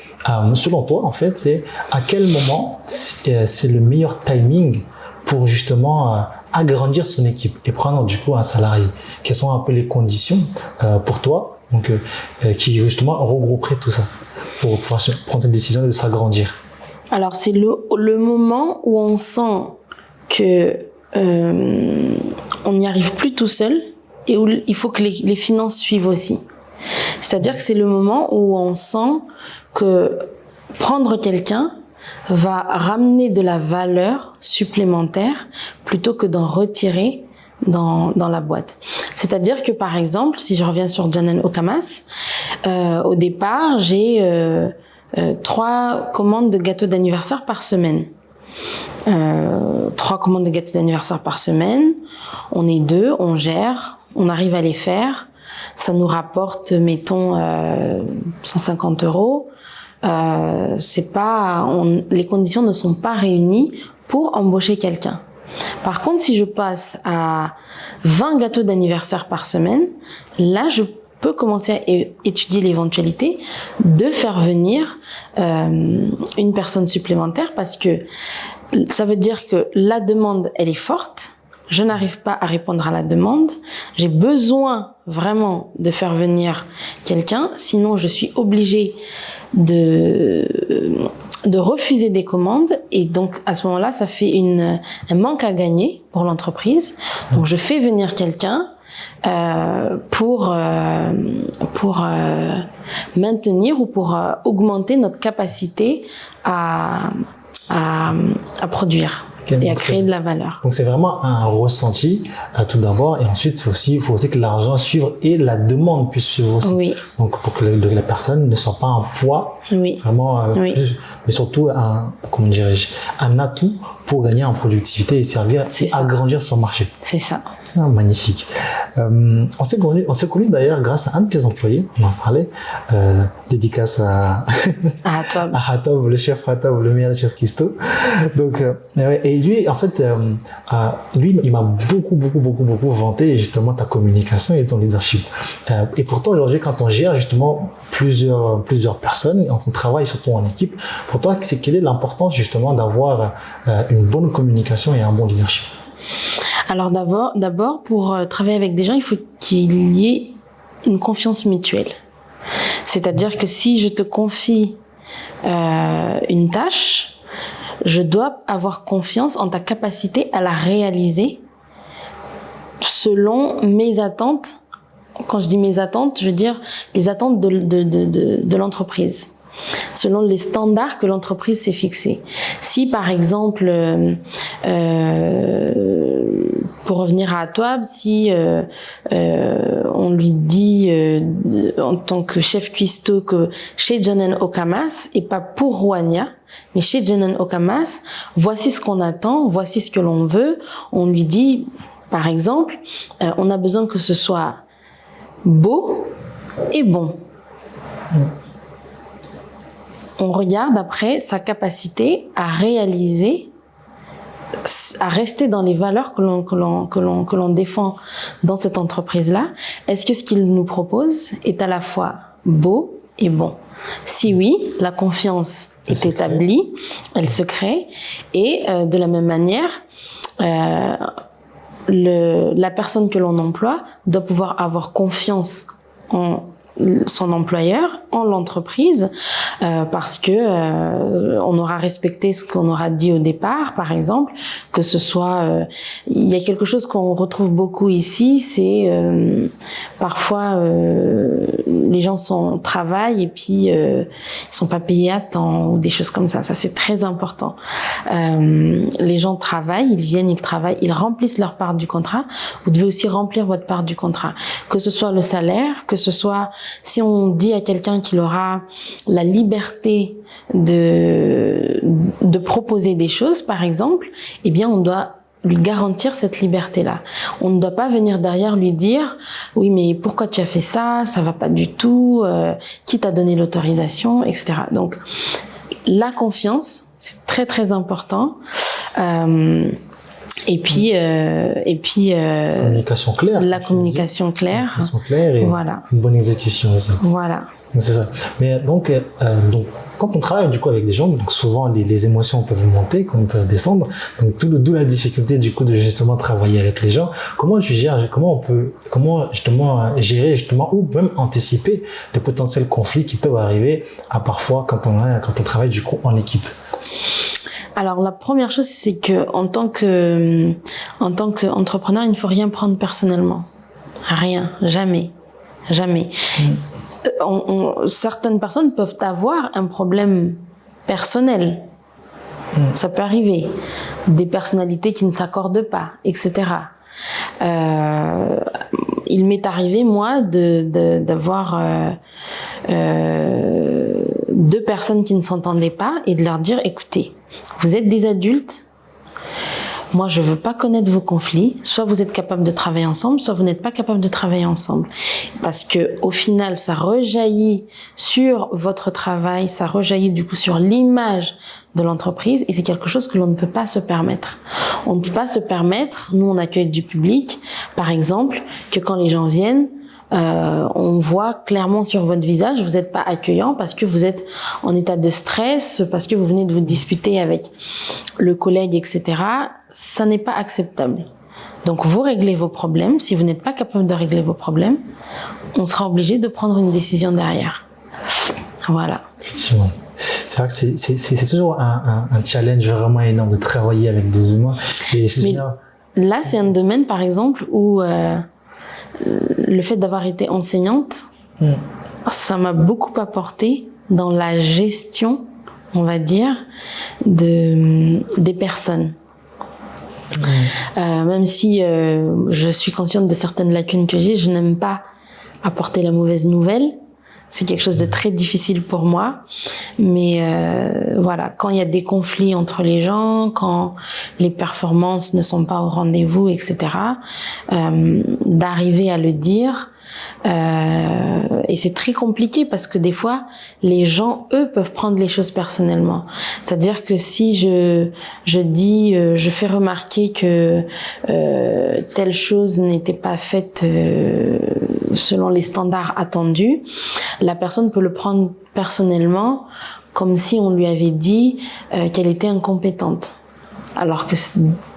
selon toi, en fait, c'est à quel moment c'est le meilleur timing pour justement agrandir son équipe et prendre du coup un salarié. Quelles sont un peu les conditions pour toi, donc qui justement regrouperait tout ça pour pouvoir prendre cette décision de s'agrandir? Alors, c'est le moment où on sent que on n'y arrive plus tout seul et où il faut que les finances suivent aussi. C'est-à-dire que c'est le moment où on sent que prendre quelqu'un va ramener de la valeur supplémentaire plutôt que d'en retirer dans la boîte. C'est-à-dire que, par exemple, si je reviens sur Janan Okamas, au départ, j'ai 3 commandes de gâteaux d'anniversaire par semaine. 3 commandes de gâteaux d'anniversaire par semaine. On est 2, on gère, on arrive à les faire. Ça nous rapporte, mettons, 150 €. Les conditions ne sont pas réunies pour embaucher quelqu'un. Par contre, si je passe à 20 gâteaux d'anniversaire par semaine, là, je peux commencer à étudier l'éventualité de faire venir une personne supplémentaire, parce que ça veut dire que la demande, elle est forte. Je n'arrive pas à répondre à la demande. J'ai besoin vraiment de faire venir quelqu'un, sinon je suis obligée de refuser des commandes, et donc à ce moment-là, ça fait un manque à gagner pour l'entreprise. Donc je fais venir quelqu'un pour maintenir ou pour augmenter notre capacité à produire. Et à créer de la valeur. Donc c'est vraiment un ressenti tout d'abord, et ensuite il faut aussi que l'argent suive et la demande puisse suivre aussi. Oui. Donc pour que la personne ne soit pas un poids, oui. Vraiment, oui. Mais surtout un atout pour gagner en productivité et servir et agrandir son marché. C'est ça. Ah, magnifique. On s'est connus d'ailleurs grâce à un de tes employés, on en parlait, dédicace à Hatab, le chef Hatab, le meilleur chef Kisto. Donc, et lui, en fait, lui, il m'a beaucoup vanté justement ta communication et ton leadership. Et pourtant, aujourd'hui, quand on gère justement plusieurs personnes, on travaille surtout en équipe, pour toi, quelle est l'importance justement d'avoir une bonne communication et un bon leadership? Alors d'abord, pour travailler avec des gens, il faut qu'il y ait une confiance mutuelle. C'est-à-dire que si je te confie une tâche, je dois avoir confiance en ta capacité à la réaliser selon mes attentes. Quand je dis mes attentes, je veux dire les attentes de l'entreprise, selon les standards que l'entreprise s'est fixés. Si par exemple, pour revenir à Atwab, si on lui dit en tant que chef cuistot que chez Janan Okamas, et pas pour Rouania, mais chez Janan Okamas, voici ce qu'on attend, voici ce que l'on veut, on lui dit, par exemple, on a besoin que ce soit beau et bon. On regarde après sa capacité à réaliser, à rester dans les valeurs que l'on défend dans cette entreprise-là. Est-ce que ce qu'il nous propose est à la fois beau et bon? Si oui, la confiance est établie, elle se crée, et de la même manière, la personne que l'on emploie doit pouvoir avoir confiance en son employeur, en l'entreprise, parce que on aura respecté ce qu'on aura dit au départ, par exemple, que ce soit il y a quelque chose qu'on retrouve beaucoup ici, c'est parfois les gens travaillent et puis ils sont pas payés à temps ou des choses comme ça. Ça, c'est très important. Les gens travaillent, ils viennent, ils travaillent, ils remplissent leur part du contrat. Vous devez aussi remplir votre part du contrat, que ce soit le salaire, que ce soit si on dit à quelqu'un qu'il aura la liberté de proposer des choses, par exemple, eh bien, on doit lui garantir cette liberté-là. On ne doit pas venir derrière lui dire « Oui, mais pourquoi tu as fait ça? Ça va pas du tout. Qui t'a donné l'autorisation ?» etc. Donc, la confiance, c'est très, très important. Et puis communication claire. La communication claire. Communication claire et voilà. Une bonne exécution aussi. Voilà. C'est ça. Mais donc quand on travaille du coup avec des gens, donc souvent les émotions peuvent monter, comme peuvent descendre. Donc d'où la difficulté du coup de justement travailler avec les gens. Comment tu gères, comment justement gérer justement ou même anticiper les potentiels conflits qui peuvent arriver à parfois quand on travaille du coup en équipe? Alors la première chose, c'est que en tant qu'entrepreneur, il ne faut rien prendre personnellement. Rien, jamais. Certaines personnes peuvent avoir un problème personnel. Ça peut arriver. Des personnalités qui ne s'accordent pas, etc. il m'est arrivé, moi, d'avoir deux personnes qui ne s'entendaient pas et de leur dire, écoutez, vous êtes des adultes, moi je veux pas connaître vos conflits, soit vous êtes capable de travailler ensemble, soit vous n'êtes pas capable de travailler ensemble. Parce que au final, ça rejaillit sur votre travail, ça rejaillit du coup sur l'image de l'entreprise et c'est quelque chose que l'on ne peut pas se permettre. On ne peut pas se permettre, nous on accueille du public, par exemple, que quand les gens viennent, on voit clairement sur votre visage, vous n'êtes pas accueillant parce que vous êtes en état de stress, parce que vous venez de vous disputer avec le collègue, etc. Ça n'est pas acceptable. Donc vous réglez vos problèmes. Si vous n'êtes pas capable de régler vos problèmes, on sera obligé de prendre une décision derrière. Voilà. Effectivement. C'est vrai que c'est toujours un challenge vraiment énorme de travailler avec des humains. Et là, c'est un domaine, par exemple, où le fait d'avoir été enseignante, ça m'a beaucoup apporté dans la gestion, on va dire, des personnes. Même si je suis consciente de certaines lacunes que j'ai, je n'aime pas apporter la mauvaise nouvelle. C'est quelque chose de très difficile pour moi. Mais voilà, quand il y a des conflits entre les gens, quand les performances ne sont pas au rendez-vous, etc., d'arriver à le dire. Et c'est très compliqué parce que des fois, les gens, eux, peuvent prendre les choses personnellement. C'est-à-dire que si je fais remarquer que telle chose n'était pas faite selon les standards attendus, la personne peut le prendre personnellement comme si on lui avait dit qu'elle était incompétente. Alors que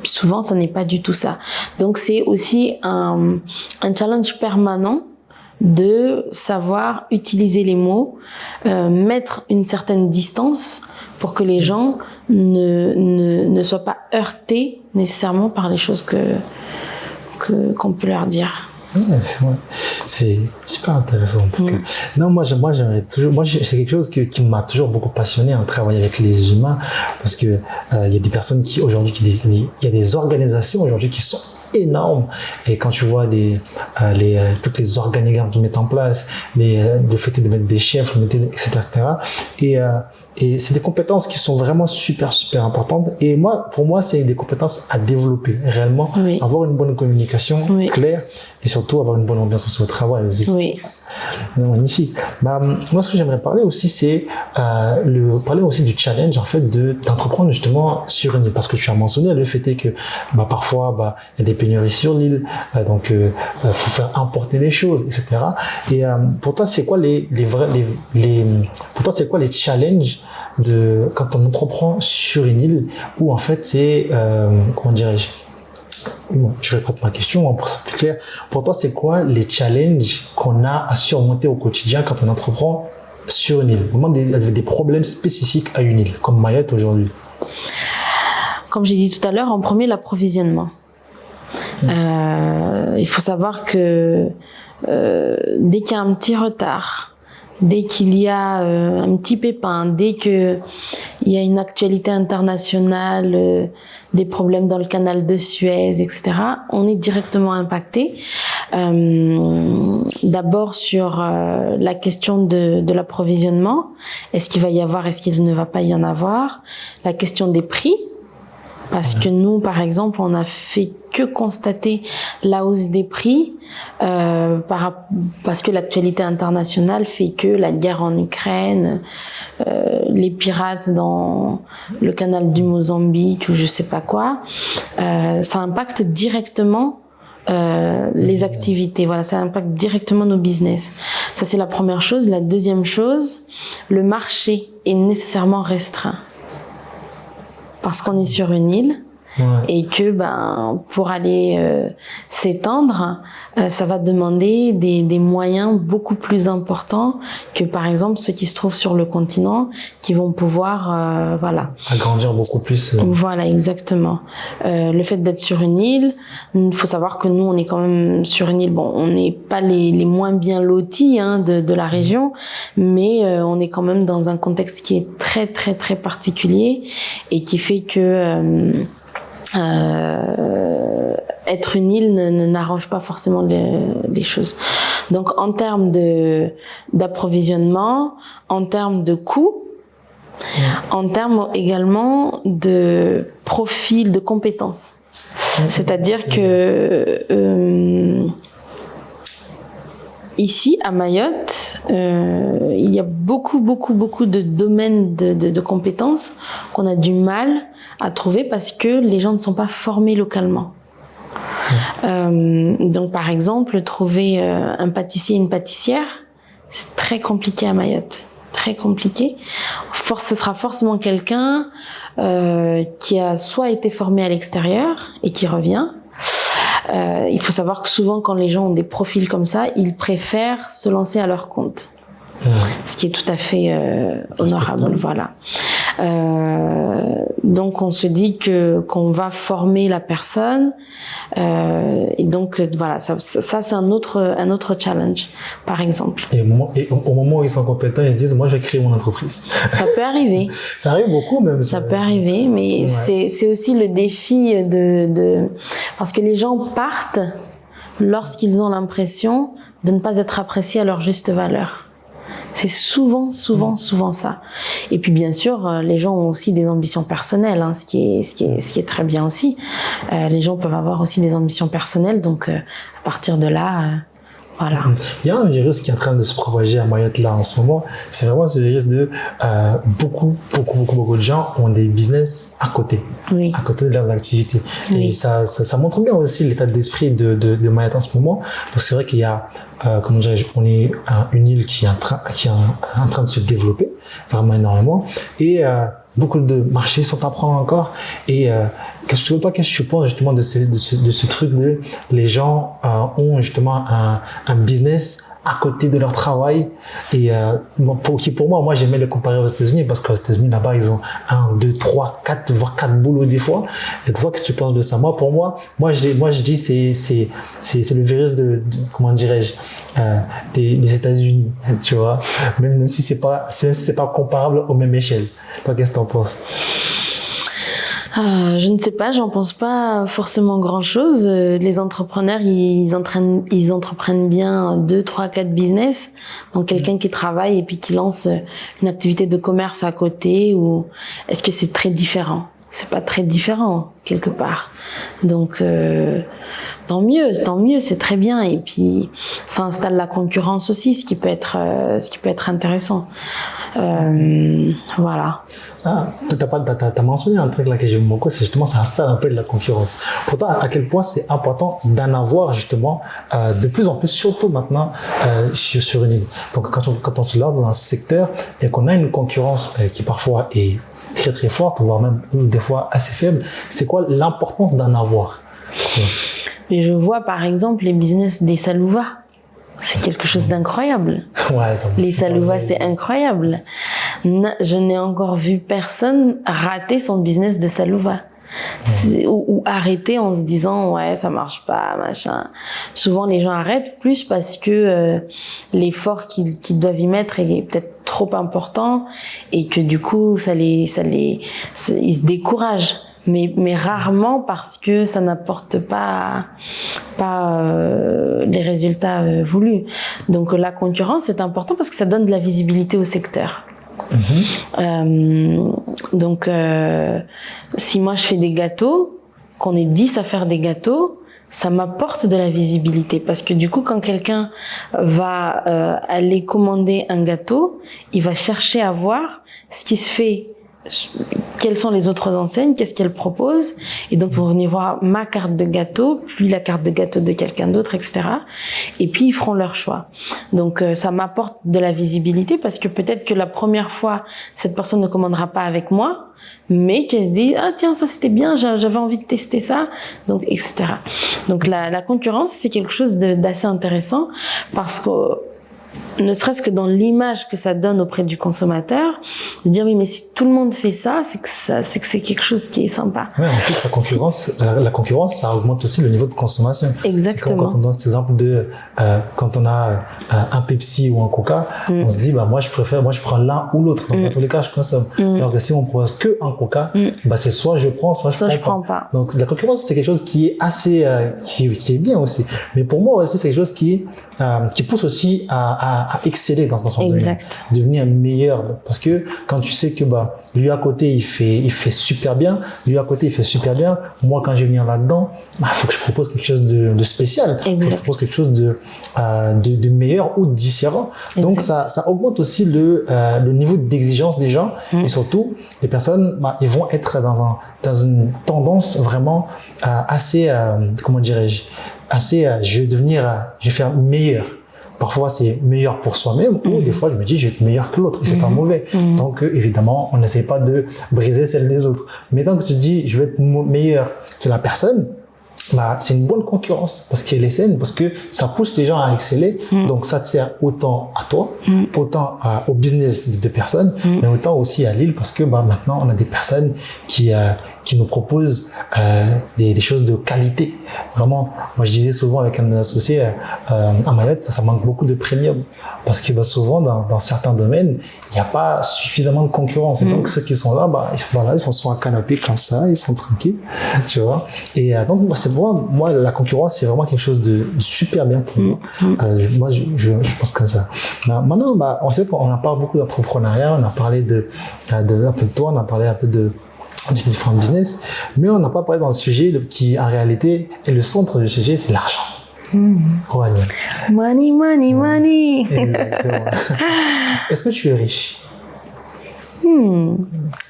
souvent, ça n'est pas du tout ça. Donc, c'est aussi un challenge permanent de savoir utiliser les mots, mettre une certaine distance pour que les gens ne soient pas heurtés nécessairement par les choses qu'on peut leur dire. Ouais, c'est super intéressant en tout cas. Non, moi j'aimerais toujours, c'est quelque chose qui m'a toujours beaucoup passionné en travaillant avec les humains parce que il y a des personnes qui aujourd'hui, il y a des organisations aujourd'hui qui sont énormes et quand tu vois toutes les organigrammes qu'ils mettent en place, le fait de mettre des chiffres, etc. Et c'est des compétences qui sont vraiment super importantes. Et pour moi, c'est des compétences à développer réellement. Oui. Avoir une bonne communication claire et surtout avoir une bonne ambiance sur le travail aussi. Oui. Magnifique. Moi, ce que j'aimerais parler aussi, c'est parler aussi du challenge en fait d'entreprendre justement sur une île, parce que tu as mentionné le fait est que parfois il y a des pénuries sur l'île, donc faut faire importer des choses, etc. Et pour toi, c'est quoi pour toi, c'est quoi les challenges quand on entreprend sur une île où en fait c'est comment dirais-je? Je répète ma question pour que ce soit plus clair. Pour toi, c'est quoi les challenges qu'on a à surmonter au quotidien quand on entreprend sur une île? Vraiment des problèmes spécifiques à une île, comme Mayotte aujourd'hui. Comme j'ai dit tout à l'heure, en premier, l'approvisionnement. Il faut savoir que dès qu'il y a un petit retard, dès qu'il y a un petit pépin, dès qu'il y a une actualité internationale, des problèmes dans le canal de Suez, etc., on est directement impacté. D'abord sur la question de l'approvisionnement. Est-ce qu'il va y avoir, est-ce qu'il ne va pas y en avoir? La question des prix. Parce que nous, par exemple, on n'a fait que constater la hausse des prix parce que l'actualité internationale fait que la guerre en Ukraine, les pirates dans le canal du Mozambique ou je sais pas quoi, ça impacte directement les activités. Voilà, ça impacte directement nos business. Ça, c'est la première chose. La deuxième chose, le marché est nécessairement restreint. Parce qu'on est sur une île et que pour aller s'étendre, ça va demander des moyens beaucoup plus importants que par exemple ceux qui se trouvent sur le continent qui vont pouvoir agrandir beaucoup plus. Voilà, exactement. Le fait d'être sur une île, il faut savoir que nous on est quand même sur une île. Bon, on n'est pas les moins bien lotis de la région, mais on est quand même dans un contexte qui est très très très particulier et qui fait que être une île n'arrange pas forcément les choses. Donc, en termes d'approvisionnement, en termes de coûts, en termes également de profil, de compétences. C'est-à-dire que ici, à Mayotte, il y a beaucoup de domaines de compétences qu'on a du mal à trouver parce que les gens ne sont pas formés localement. Donc, par exemple, trouver un pâtissier, une pâtissière, c'est très compliqué à Mayotte. Très compliqué. Ce sera forcément quelqu'un qui a soit été formé à l'extérieur et qui revient. Il faut savoir que souvent, quand les gens ont des profils comme ça, ils préfèrent se lancer à leur compte. Ce qui est tout à fait honorable, voilà. Donc on se dit qu'on va former la personne et donc voilà, ça c'est un autre challenge, par exemple. Et au moment où ils sont compétents, ils disent moi je vais créer mon entreprise. Ça peut arriver. Ça arrive beaucoup même. Ça peut arriver, mais c'est aussi le défi parce que les gens partent lorsqu'ils ont l'impression de ne pas être appréciés à leur juste valeur. C'est souvent ça. Et puis bien sûr, les gens ont aussi des ambitions personnelles, hein, ce qui est très bien aussi. Les gens peuvent avoir aussi des ambitions personnelles, donc à partir de là, voilà. Il y a un virus qui est en train de se propager à Mayotte là en ce moment. C'est vraiment ce virus de beaucoup de gens ont des business à côté, à côté de leurs activités. Et ça montre bien aussi l'état d'esprit de Mayotte en ce moment. Donc c'est vrai qu'il y a comment dirais-je, on est une île qui est en train de se développer vraiment énormément et beaucoup de marchés sont à prendre encore. Et qu'est-ce que tu penses justement de ce truc de les gens ont justement un business à côté de leur travail et pour moi j'aimais le comparer aux États-Unis parce qu'aux États-Unis là-bas ils ont 1, 2, 3, 4 voire 4 boulots des fois. Et toi qu'est-ce que tu penses de ça? Moi je dis c'est le virus de comment dirais-je des États-Unis, tu vois, même si c'est pas comparable aux mêmes échelles. Toi qu'est-ce que t'en penses? Je ne sais pas, j'en pense pas forcément grand-chose. Les entrepreneurs, ils entreprennent bien 2, 3, 4 business. Donc quelqu'un qui travaille et puis qui lance une activité de commerce à côté, ou est-ce que c'est très différent? C'est pas très différent quelque part. Donc tant mieux, c'est très bien. Et puis ça installe la concurrence aussi, ce qui peut être intéressant. Voilà. T'as mentionné un truc là que j'aime beaucoup, c'est justement ça installe un peu de la concurrence. Pourtant, à quel point c'est important d'en avoir justement de plus en plus, surtout maintenant sur une île. Donc quand on se lance dans un secteur et qu'on a une concurrence qui parfois est très très forte, voire même des fois assez faible, c'est quoi l'importance d'en avoir? Mais je vois par exemple les business des Salouva. C'est quelque chose d'incroyable. Les Salouva, c'est incroyable. Je n'ai encore vu personne rater son business de Salouva. Ou arrêter en se disant ouais ça marche pas machin. Souvent les gens arrêtent plus parce que l'effort qu'ils doivent y mettre est peut-être trop important et que du coup ils se découragent. Mais rarement parce que ça n'apporte pas les résultats voulus. Donc la concurrence c'est important parce que ça donne de la visibilité au secteur. Donc si moi je fais des gâteaux, qu'on est 10 à faire des gâteaux, ça m'apporte de la visibilité parce que du coup quand quelqu'un va aller commander un gâteau, il va chercher à voir ce qui se fait, quelles sont les autres enseignes, qu'est-ce qu'elles proposent, et donc vous venez voir ma carte de gâteau, puis la carte de gâteau de quelqu'un d'autre, etc. Et puis ils feront leur choix. Donc ça m'apporte de la visibilité parce que peut-être que la première fois cette personne ne commandera pas avec moi, mais qu'elle se dit ah tiens ça c'était bien, j'avais envie de tester ça, donc etc. Donc la concurrence c'est quelque chose d'assez intéressant parce que ne serait-ce que dans l'image que ça donne auprès du consommateur, de dire oui, mais si tout le monde fait ça, c'est que c'est quelque chose qui est sympa. Ouais, en plus, la concurrence, ça augmente aussi le niveau de consommation. Exactement. Quand on donne cet exemple de quand on a un Pepsi ou un Coca, on se dit moi je prends l'un ou l'autre. Donc dans tous les cas, je consomme. Alors que si on propose que un Coca, c'est soit je prends, soit je prends pas. Donc la concurrence, c'est quelque chose qui est assez qui est bien aussi. Mais pour moi aussi, c'est quelque chose qui pousse aussi à exceller dans son domaine, devenir meilleur. Parce que quand tu sais que lui à côté il fait super bien, lui à côté il fait super bien, moi quand je vais venir là-dedans, faut que je propose quelque chose de spécial, faut que je propose quelque chose de meilleur ou de différent. Donc ça augmente aussi le niveau d'exigence des gens et surtout les personnes ils vont être dans une tendance vraiment assez comment dirais-je, assez je vais faire meilleur. Parfois, c'est meilleur pour soi-même ou des fois, je me dis, je vais être meilleur que l'autre et c'est pas mauvais. Donc, évidemment, on n'essaie pas de briser celle des autres. Mais tant que tu dis, je vais être meilleur que la personne, c'est une bonne concurrence parce qu'elle est saine, parce que ça pousse les gens à exceller. Donc, ça te sert autant à toi, autant au business de personnes, mais autant aussi à l'île parce que maintenant, on a des personnes qui nous proposent des choses de qualité. Vraiment, moi je disais souvent avec un associé à Mayotte, ça manque beaucoup de premium parce que souvent dans certains domaines, il n'y a pas suffisamment de concurrence. Et donc ceux qui sont là, ils sont sur un canapé comme ça, ils sont tranquilles, tu vois. Et donc moi la concurrence c'est vraiment quelque chose de super bien pour moi. Moi je pense comme ça. Maintenant, on sait qu'on a parlé beaucoup d'entrepreneuriat, on a parlé un peu de toi, on a parlé un peu de différents business, mais on n'a pas parlé dans le sujet qui, en réalité, est le centre du sujet, c'est l'argent. Money, money, money. Exactement. Est-ce que tu es riche?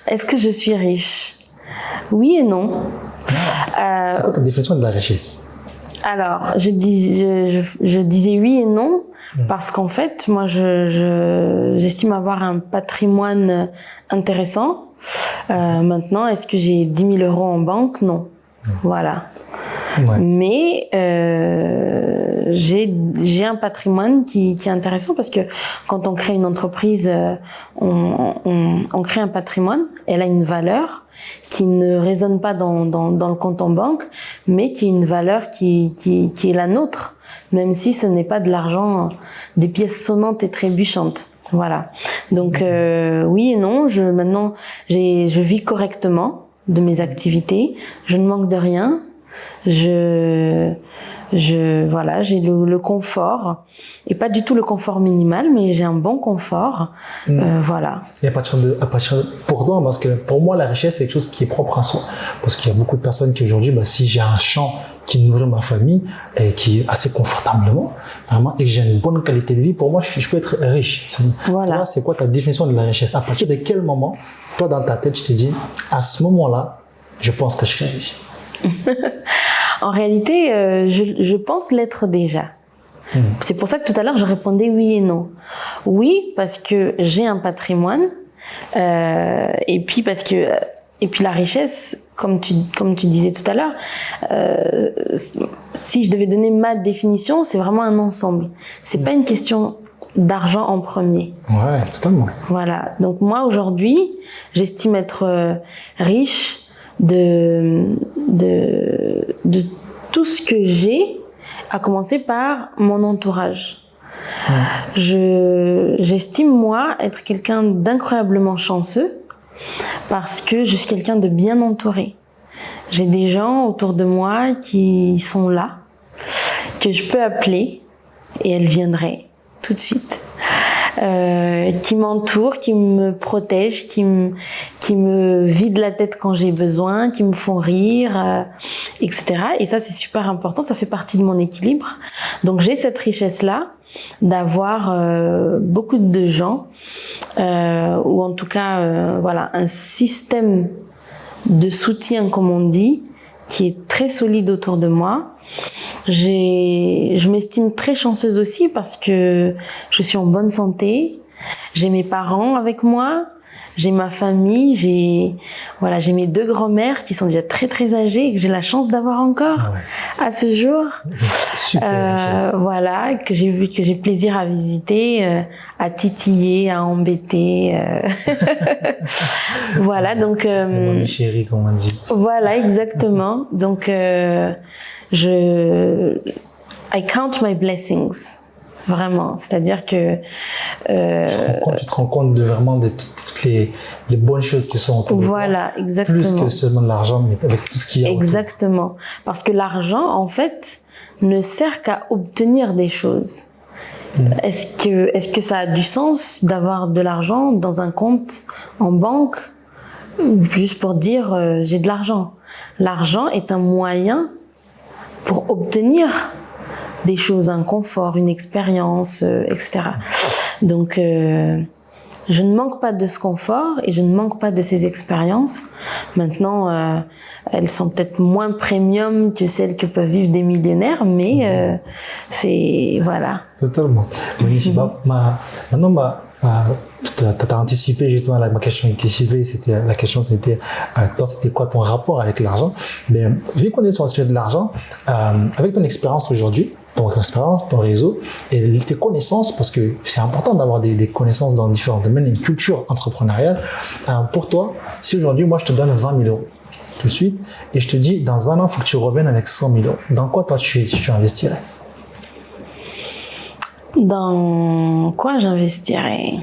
Est-ce que je suis riche? Oui et non. C'est quoi ta définition de la richesse? Alors, je disais oui et non parce qu'en fait, moi, j'estime avoir un patrimoine intéressant. Maintenant, est-ce que j'ai 10 000 € en banque? Non. Voilà. Ouais. Mais j'ai un patrimoine qui est intéressant parce que quand on crée une entreprise, on crée un patrimoine. Elle a une valeur qui ne résonne pas dans le compte en banque, mais qui est une valeur qui est la nôtre, même si ce n'est pas de l'argent, des pièces sonnantes et trébuchantes. Voilà. Donc oui et non. Maintenant, je vis correctement de mes activités. Je ne manque de rien. Voilà, j'ai le confort et pas du tout le confort minimal, mais j'ai un bon confort. Voilà. Et pour toi, parce que pour moi, la richesse, c'est quelque chose qui est propre à soi. Parce qu'il y a beaucoup de personnes qui aujourd'hui, si j'ai un champ qui nourrit ma famille et qui est assez confortablement, vraiment, et que j'ai une bonne qualité de vie, pour moi, je peux être riche. Voilà. Toi, c'est quoi ta définition de la richesse? À partir de quel moment, toi, dans ta tête, tu te dis, à ce moment-là, je pense que je serai riche? En réalité, je pense l'être déjà. C'est pour ça que tout à l'heure, je répondais oui et non. Oui, parce que j'ai un patrimoine, et puis la richesse, comme tu disais tout à l'heure, si je devais donner ma définition, c'est vraiment un ensemble. C'est pas une question d'argent en premier. Ouais, totalement. Voilà. Donc moi, aujourd'hui, j'estime être riche de tout ce que j'ai, à commencer par mon entourage. J'estime, moi, être quelqu'un d'incroyablement chanceux parce que je suis quelqu'un de bien entouré. J'ai des gens autour de moi qui sont là, que je peux appeler et elles viendraient tout de suite. Qui m'entourent, qui me protègent, qui me vident la tête quand j'ai besoin, qui me font rire, etc. Et ça, c'est super important, ça fait partie de mon équilibre. Donc j'ai cette richesse-là d'avoir beaucoup de gens, ou en tout cas voilà, un système de soutien, comme on dit, qui est très solide autour de moi. Je m'estime très chanceuse aussi parce que je suis en bonne santé, j'ai mes parents avec moi, j'ai ma famille, j'ai mes 2 grands-mères qui sont déjà très très âgées et que j'ai la chance d'avoir encore à ce jour. Super. Voilà, que j'ai plaisir à visiter, à titiller, à embêter. Voilà, donc. Mamie chérie, comme on dit. Voilà, exactement. Donc, I count my blessings. Vraiment. C'est-à-dire que. Tu te rends compte de vraiment de toutes les bonnes choses qui sont autour de toi. Voilà, exactement. Plus que seulement de l'argent, mais avec tout ce qu'il y a autour. Exactement. Parce que l'argent, en fait, ne sert qu'à obtenir des choses. Est-ce que ça a du sens d'avoir de l'argent dans un compte en banque juste pour dire j'ai de l'argent? L'argent est un moyen pour obtenir des choses, un confort, une expérience, etc. Donc, je ne manque pas de ce confort et je ne manque pas de ces expériences. Maintenant, elles sont peut-être moins premium que celles que peuvent vivre des millionnaires, mais c'est... Voilà. Totalement. Maintenant, t'as anticipé justement ma question qui suivait, la question c'était quoi ton rapport avec l'argent? Mais vu qu'on est sur le sujet de l'argent, avec ton expérience aujourd'hui, ton réseau et tes connaissances, parce que c'est important d'avoir des connaissances dans différents domaines, une culture entrepreneuriale. Pour toi, si aujourd'hui moi je te donne 20 000 euros tout de suite et je te dis dans un an il faut que tu reviennes avec 100 000 euros, dans quoi toi tu investirais? Dans quoi j'investirais?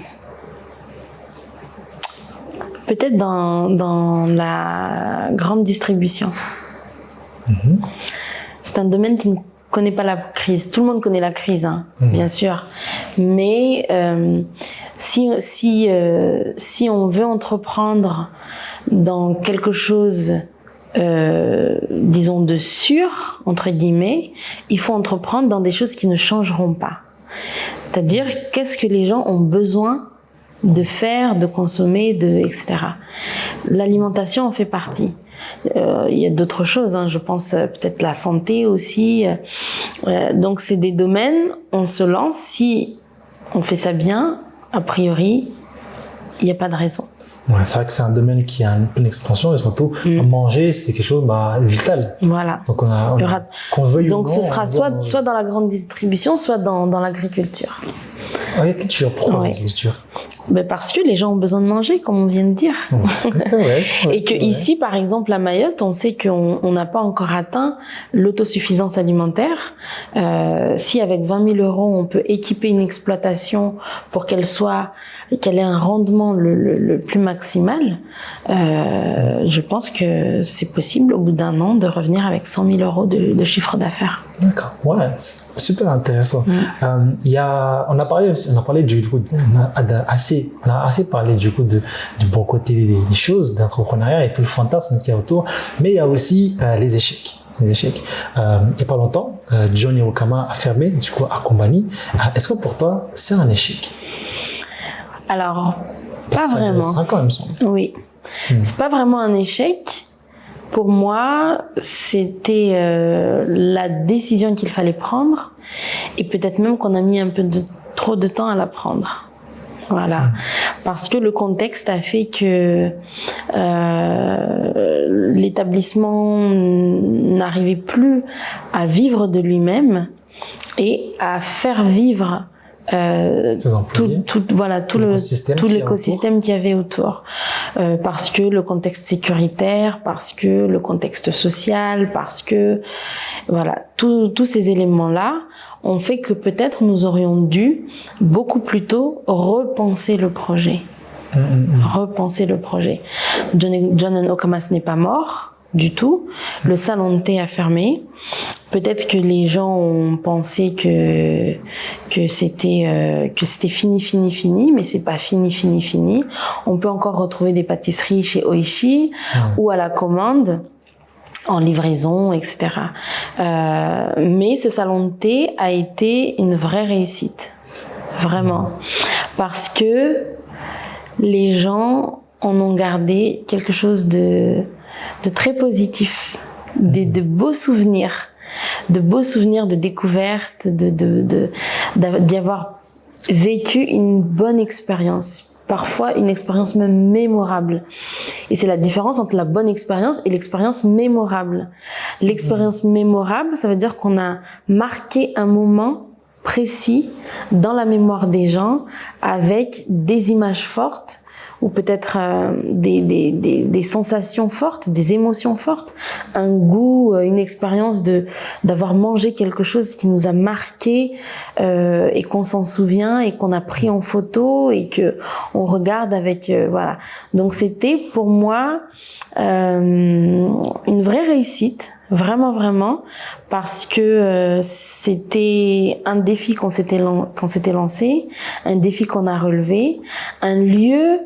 Peut-être dans la grande distribution. C'est un domaine qui ne connaît pas la crise. Tout le monde connaît la crise, hein, bien sûr. Mais si on veut entreprendre dans quelque chose, disons, de sûr, entre guillemets, il faut entreprendre dans des choses qui ne changeront pas. C'est-à-dire, qu'est-ce que les gens ont besoin de faire, de consommer, etc. L'alimentation en fait partie. Il y a d'autres choses, hein, je pense peut-être la santé aussi. Donc c'est des domaines, on se lance, si on fait ça bien, a priori, il n'y a pas de raison. Ouais, c'est vrai que c'est un domaine qui a une pleine expansion et surtout manger, c'est quelque chose vital. Voilà. Donc qu'on veuille donc ou non, ce sera soit dans la grande distribution, soit dans l'agriculture. Agriculture, pourquoi l'agriculture? Parce que les gens ont besoin de manger, comme on vient de dire. C'est vrai, et que ici, par exemple, à Mayotte, on sait qu'on n'a pas encore atteint l'autosuffisance alimentaire. Si avec 20 000 euros, on peut équiper une exploitation pour qu'elle ait un rendement le plus maximal, je pense que c'est possible au bout d'un an de revenir avec 100 000 euros de chiffre d'affaires. D'accord, ouais, super intéressant. On a parlé du coup, on a assez parlé du coup du bon côté des choses, d'entrepreneuriat et tout le fantasme qu'il y a autour, mais il y a aussi les échecs. Il n'y a pas longtemps, Johnny Okama a fermé du coup à Combani. Est-ce que pour toi c'est un échec? Alors, pas vraiment. 5 ans, il me semble. Oui, c'est pas vraiment un échec. Pour moi, c'était la décision qu'il fallait prendre et peut-être même qu'on a mis un peu trop de temps à la prendre. Voilà, parce que le contexte a fait que l'établissement n'arrivait plus à vivre de lui-même et à faire vivre tout l'écosystème qu'il y avait autour. Parce que le contexte sécuritaire, parce que le contexte social, parce que voilà, tous ces éléments-là ont fait que peut-être nous aurions dû beaucoup plus tôt repenser le projet. Repenser le projet. John Okama n'est pas mort du tout. Le salon de thé a fermé. Peut-être que les gens ont pensé que c'était fini, mais c'est pas fini. On peut encore retrouver des pâtisseries chez Oishi ou à la commande, en livraison, etc. Mais ce salon de thé a été une vraie réussite, vraiment, parce que les gens en ont gardé quelque chose de très positif, de beaux souvenirs. De beaux souvenirs de découverte, d'y avoir vécu une bonne expérience. parfois une expérience même mémorable. Et c'est la différence entre la bonne expérience et l'expérience mémorable. L'expérience mémorable, ça veut dire qu'on a marqué un moment précis dans la mémoire des gens avec des images fortes ou peut-être des sensations fortes, des émotions fortes, un goût, une expérience d'avoir mangé quelque chose qui nous a marqué et qu'on s'en souvient et qu'on a pris en photo et que on regarde avec voilà. Donc c'était pour moi une vraie réussite, vraiment, parce que c'était un défi qu'on s'était lancé, un défi qu'on a relevé, un lieu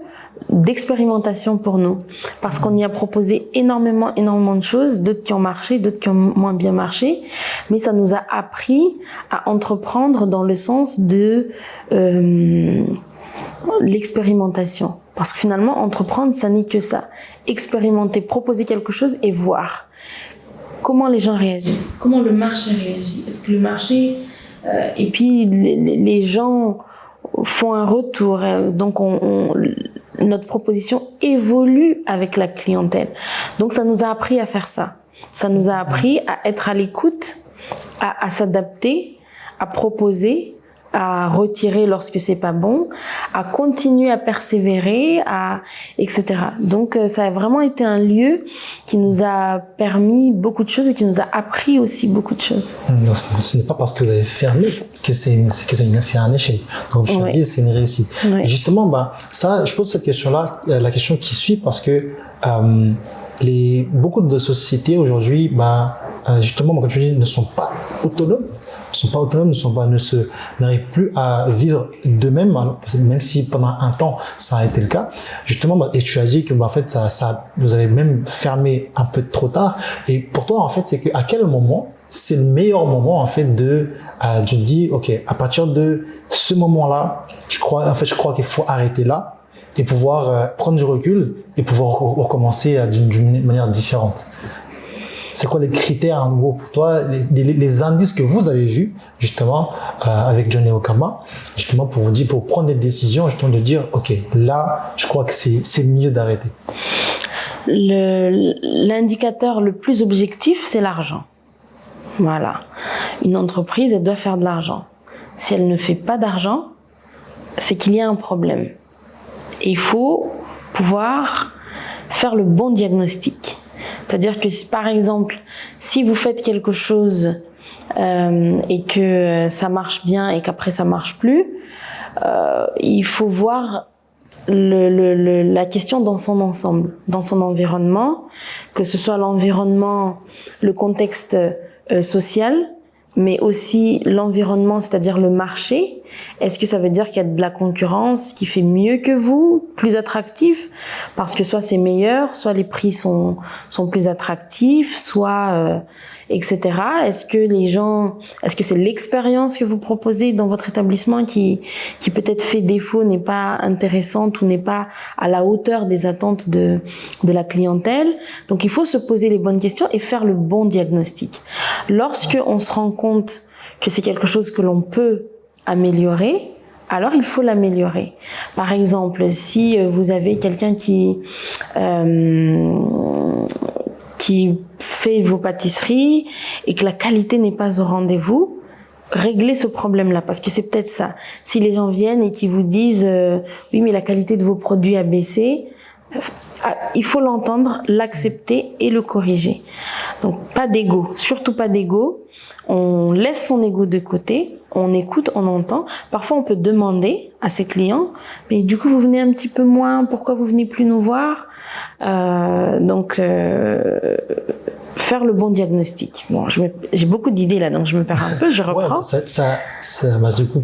d'expérimentation pour nous, parce qu'on y a proposé énormément de choses, d'autres qui ont marché, d'autres qui ont moins bien marché, mais ça nous a appris à entreprendre dans le sens de l'expérimentation. Parce que finalement, entreprendre, ça n'est que ça. Expérimenter, proposer quelque chose et voir comment les gens réagissent, comment le marché réagit. Est-ce que le marché... et puis, les gens font un retour. Donc, notre proposition évolue avec la clientèle. Donc, ça nous a appris à faire ça. Ça nous a appris à être à l'écoute, à s'adapter, à proposer, à retirer lorsque c'est pas bon, à continuer à persévérer, etc. Donc, ça a vraiment été un lieu qui nous a permis beaucoup de choses et qui nous a appris aussi beaucoup de choses. Non, ce n'est pas parce que vous avez fermé que c'est un échec. Donc, je dis, c'est une réussite. Oui. Et justement, ça, je pose cette question-là, la question qui suit, parce que beaucoup de sociétés aujourd'hui, justement, comme tu dis, ne sont pas autonomes. N'arrivent plus à vivre d'eux-mêmes, même si pendant un temps ça a été le cas. Justement, et tu as dit que en fait vous avez même fermé un peu trop tard. Et pour toi, en fait, c'est qu'à quel moment c'est le meilleur moment en fait de dire ok, à partir de ce moment-là, je crois qu'il faut arrêter là et pouvoir prendre du recul et pouvoir recommencer d'une manière différente. C'est quoi les critères en gros pour toi, les indices que vous avez vus justement avec Johnny Okama, justement pour prendre des décisions, justement de dire ok, là je crois que c'est mieux d'arrêter. L'indicateur le plus objectif, c'est l'argent. Voilà. Une entreprise, elle doit faire de l'argent. Si elle ne fait pas d'argent, c'est qu'il y a un problème. Et il faut pouvoir faire le bon diagnostic. C'est-à-dire que par exemple, si vous faites quelque chose et que ça marche bien et qu'après ça marche plus, il faut voir la question dans son ensemble, dans son environnement, que ce soit l'environnement, le contexte social, mais aussi l'environnement, c'est-à-dire le marché. Est-ce que ça veut dire qu'il y a de la concurrence qui fait mieux que vous, plus attractif? Parce que soit c'est meilleur, soit les prix sont plus attractifs, soit etc. Est-ce que c'est l'expérience que vous proposez dans votre établissement qui peut-être fait défaut, n'est pas intéressante ou n'est pas à la hauteur des attentes de la clientèle? Donc il faut se poser les bonnes questions et faire le bon diagnostic. Lorsque on se rend compte que c'est quelque chose que l'on peut améliorer, alors il faut l'améliorer. Par exemple, si vous avez quelqu'un qui fait vos pâtisseries et que la qualité n'est pas au rendez-vous, réglez ce problème-là, parce que c'est peut-être ça. Si les gens viennent et qui vous disent oui, mais la qualité de vos produits a baissé, il faut l'entendre, l'accepter et le corriger. Donc pas d'ego, surtout pas d'ego. On laisse son ego de côté, on écoute, on entend. Parfois, on peut demander à ses clients, mais du coup, vous venez un petit peu moins, pourquoi vous venez plus nous voir? Faire le bon diagnostic. Bon, j'ai beaucoup d'idées là, donc je me perds un peu, je reprends. Ouais, du coup,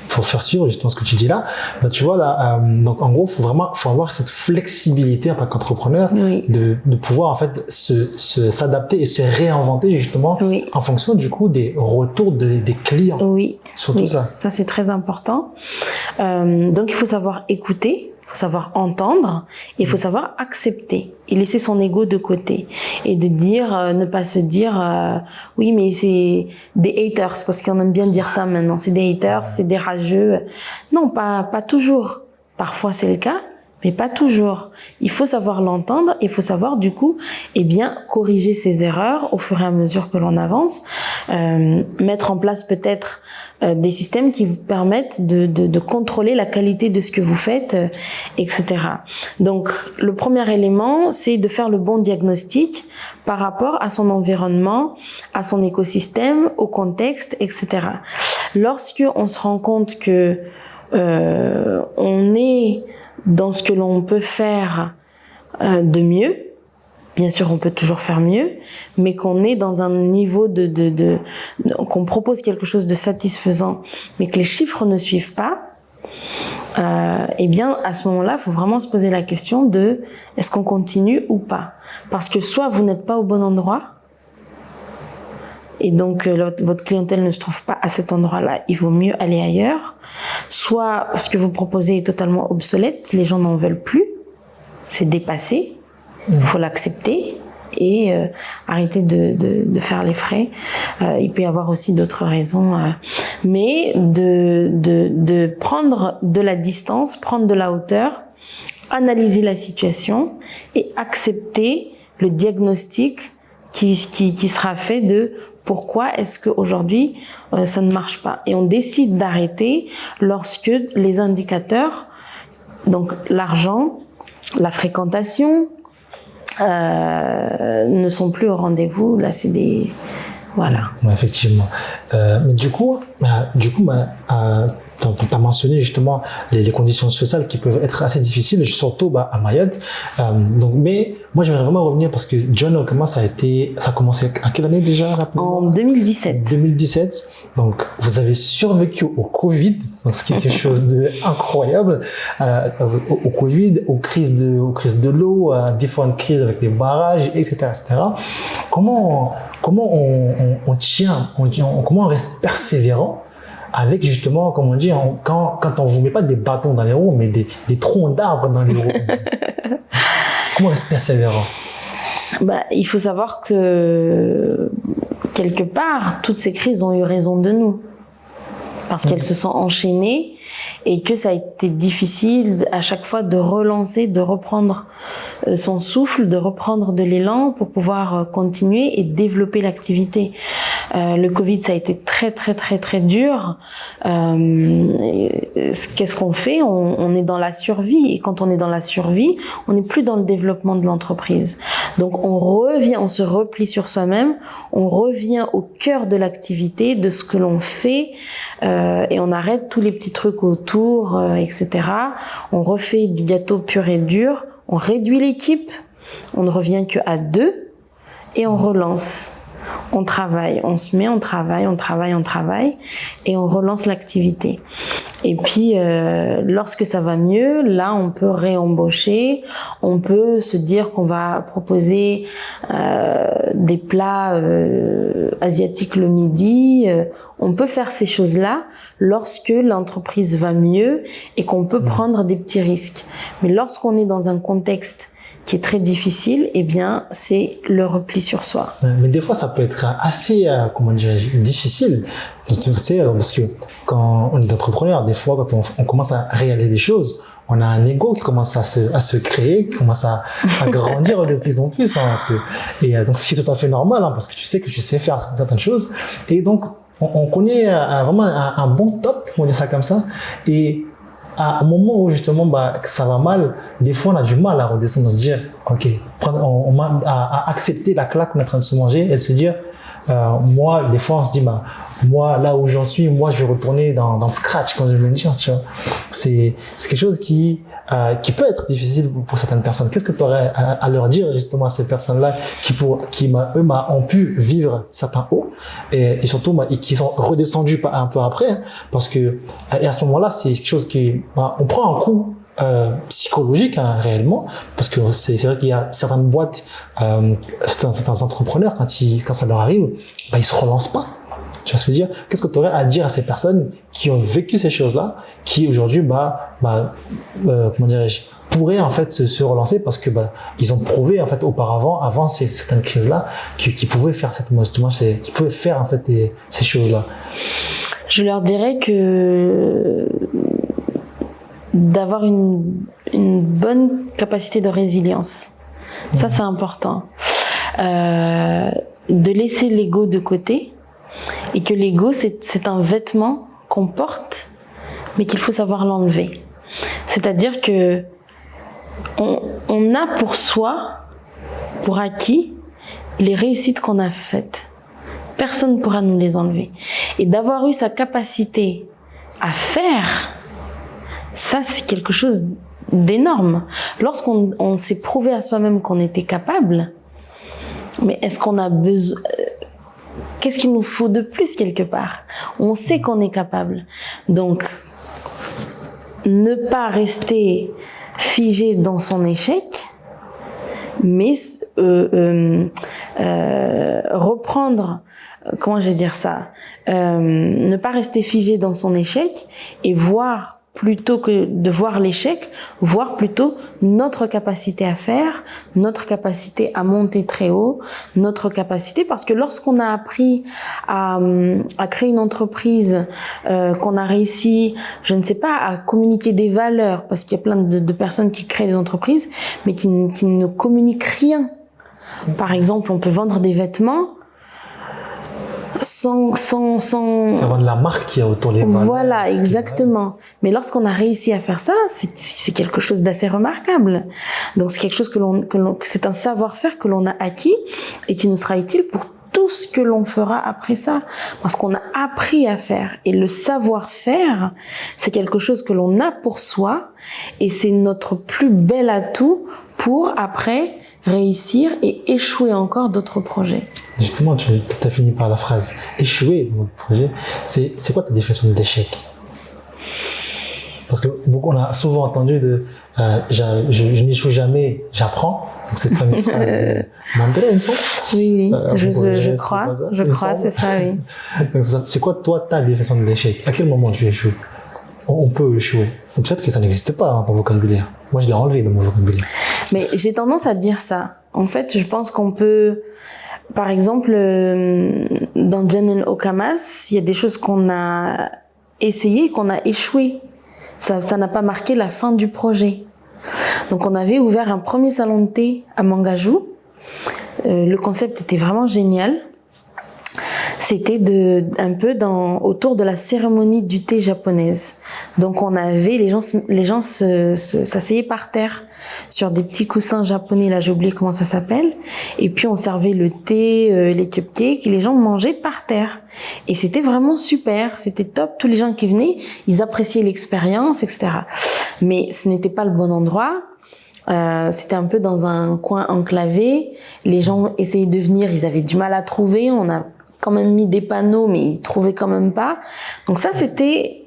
pour faire suivre justement ce que tu dis là, tu vois là, donc en gros, faut avoir cette flexibilité en tant qu'entrepreneur, oui, de pouvoir en fait s'adapter et se réinventer justement, oui, en fonction du coup des retours des clients. Oui. Surtout oui. ça. Ça c'est très important. Donc il faut savoir écouter. Il faut savoir entendre et il faut savoir accepter et laisser son ego de côté et de dire, ne pas se dire oui mais c'est des haters, parce qu'on aime bien dire ça maintenant, c'est des haters, c'est des rageux. Non, pas toujours. Parfois, c'est le cas, mais pas toujours. Il faut savoir l'entendre, il faut savoir, du coup, corriger ses erreurs au fur et à mesure que l'on avance, mettre en place peut-être des systèmes qui vous permettent de contrôler la qualité de ce que vous faites, etc. Donc, le premier élément, c'est de faire le bon diagnostic par rapport à son environnement, à son écosystème, au contexte, etc. Lorsque on se rend compte que on est dans ce que l'on peut faire de mieux, bien sûr, on peut toujours faire mieux, mais qu'on est dans un niveau qu'on propose quelque chose de satisfaisant, mais que les chiffres ne suivent pas, eh bien, à ce moment-là, il faut vraiment se poser la question de est-ce qu'on continue ou pas? Parce que soit vous n'êtes pas au bon endroit, et donc votre clientèle ne se trouve pas à cet endroit-là, il vaut mieux aller ailleurs. Soit ce que vous proposez est totalement obsolète, les gens n'en veulent plus, c'est dépassé, il faut l'accepter et arrêter de faire les frais. Il peut y avoir aussi d'autres raisons, mais de prendre de la distance, prendre de la hauteur, analyser la situation et accepter le diagnostic qui sera fait de pourquoi est-ce qu'aujourd'hui ça ne marche pas. Et on décide d'arrêter lorsque les indicateurs, donc l'argent, la fréquentation, ne sont plus au rendez-vous. Là, c'est des... Voilà. Ouais, effectivement. Mais du coup, tu as mentionné justement les conditions sociales qui peuvent être assez difficiles, surtout à Mayotte. Mais moi, j'aimerais vraiment revenir parce que John, comment ça a commencé à quelle année déjà, rappelez-moi? En 2017. 2017. Donc, vous avez survécu au Covid, donc c'est quelque chose d'incroyable, au Covid, aux crises de l'eau, à différentes crises avec les barrages, etc., etc. Comment on tient, comment on reste persévérant avec justement, comme on dit, quand on vous met pas des bâtons dans les roues, mais des troncs d'arbres dans les roues. Comment on reste persévérant? Il faut savoir que quelque part, toutes ces crises ont eu raison de nous. Parce qu'elles se sont enchaînées et que ça a été difficile à chaque fois de relancer, de reprendre son souffle, de reprendre de l'élan pour pouvoir continuer et développer l'activité. Le Covid, ça a été très, très, très, très dur. Qu'est-ce qu'on fait? On est dans la survie. Et quand on est dans la survie, on n'est plus dans le développement de l'entreprise. Donc, on se replie sur soi-même, on revient au cœur de l'activité, de ce que l'on fait, et on arrête tous les petits trucs autour, etc. On refait du gâteau pur et dur, on réduit l'équipe, on ne revient qu'à 2 et on relance. On travaille, on se met, on travaille et on relance l'activité. Et puis, lorsque ça va mieux, là, on peut réembaucher, on peut se dire qu'on va proposer des plats asiatiques le midi. On peut faire ces choses-là lorsque l'entreprise va mieux et qu'on peut prendre des petits risques. Mais lorsqu'on est dans un contexte qui est très difficile, eh bien, c'est le repli sur soi. Mais des fois, ça peut être assez, difficile. Tu sais, parce que quand on est entrepreneur, des fois, quand on commence à réaliser des choses, on a un ego qui commence à se créer, qui commence à grandir de plus en plus. Donc, c'est tout à fait normal, parce que tu sais que tu sais faire certaines choses. Et donc, on connaît vraiment un bon top, on dit ça comme ça. Et à un moment où justement que ça va mal, des fois on a du mal à redescendre, à se dire ok, à accepter la claque qu'on est en train de se manger et se dire moi, des fois on se dit moi là où j'en suis, moi je vais retourner dans scratch, comme je veux le dire, tu vois. C'est quelque chose qui peut être difficile pour certaines personnes. Qu'est-ce que tu aurais à leur dire justement à ces personnes-là qui ont pu vivre certains hauts et surtout et qui sont redescendus un peu après, parce que et à ce moment-là c'est quelque chose qui on prend un coup psychologique réellement, parce que c'est vrai qu'il y a certaines boîtes, certains entrepreneurs quand ça leur arrive, ils se relancent pas. Tu vois ce que je veux dire? Qu'est-ce que tu aurais à dire à ces personnes qui ont vécu ces choses-là, qui aujourd'hui, comment dirais-je, pourraient en fait se relancer parce que ils ont prouvé en fait auparavant, avant certaines crises-là, qui pouvaient faire qui pouvaient faire en fait ces choses-là. Je leur dirais que d'avoir une bonne capacité de résilience. Ça, c'est important. De laisser l'ego de côté, et que l'ego, c'est un vêtement qu'on porte, mais qu'il faut savoir l'enlever. C'est-à-dire que on a pour soi, pour acquis, les réussites qu'on a faites. Personne ne pourra nous les enlever. Et d'avoir eu sa capacité à faire, ça, c'est quelque chose d'énorme. Lorsqu'on s'est prouvé à soi-même qu'on était capable, mais est-ce qu'on a besoin... Qu'est-ce qu'il nous faut de plus quelque part? On sait qu'on est capable. Donc, ne pas rester figé dans son échec, mais reprendre, comment je vais dire ça, ne pas rester figé dans son échec et voir, plutôt que de voir l'échec, voir plutôt notre capacité à faire, notre capacité à monter très haut, notre capacité, parce que lorsqu'on a appris à créer une entreprise, qu'on a réussi, je ne sais pas, à communiquer des valeurs, parce qu'il y a plein de personnes qui créent des entreprises, mais qui ne communiquent rien. Par exemple, on peut vendre des vêtements sans vendre la marque qu'il y a autour des valeurs. Voilà, exactement. Mais lorsqu'on a réussi à faire ça, c'est quelque chose d'assez remarquable. Donc c'est quelque chose c'est un savoir-faire que l'on a acquis et qui nous sera utile pour tout ce que l'on fera après ça, parce qu'on a appris à faire. Et le savoir-faire, c'est quelque chose que l'on a pour soi, et c'est notre plus bel atout pour après réussir et échouer encore d'autres projets. Justement, tu as fini par la phrase échouer dans notre projet. C'est quoi ta définition de l'échec? Parce que beaucoup, on a souvent entendu je n'échoue jamais, j'apprends. Donc cette fameuse phrase de Mandela, il me semble. Oui, je crois, c'est ça, oui. Donc c'est quoi, toi, ta définition de l'échec? À quel moment tu échoues? On peut échouer. Peut-être que ça n'existe pas dans mon vocabulaire. Moi, je l'ai enlevé dans mon vocabulaire. Mais j'ai tendance à dire ça. En fait, je pense qu'on peut... Par exemple, dans Jen Okamas, il y a des choses qu'on a essayées, qu'on a échoué. Ça n'a pas marqué la fin du projet. Donc, on avait ouvert un premier salon de thé à Mangajou. Le concept était vraiment génial. C'était un peu autour de la cérémonie du thé japonaise. Donc on avait les gens s'asseyaient par terre sur des petits coussins japonais, là j'ai oublié comment ça s'appelle, et puis on servait le thé, les cupcakes, et les gens mangeaient par terre. Et c'était vraiment super, c'était top. Tous les gens qui venaient, ils appréciaient l'expérience, etc. Mais ce n'était pas le bon endroit. C'était un peu dans un coin enclavé. Les gens essayaient de venir, ils avaient du mal à trouver. On a quand même mis des panneaux, mais ils trouvaient quand même pas. Donc ça, c'était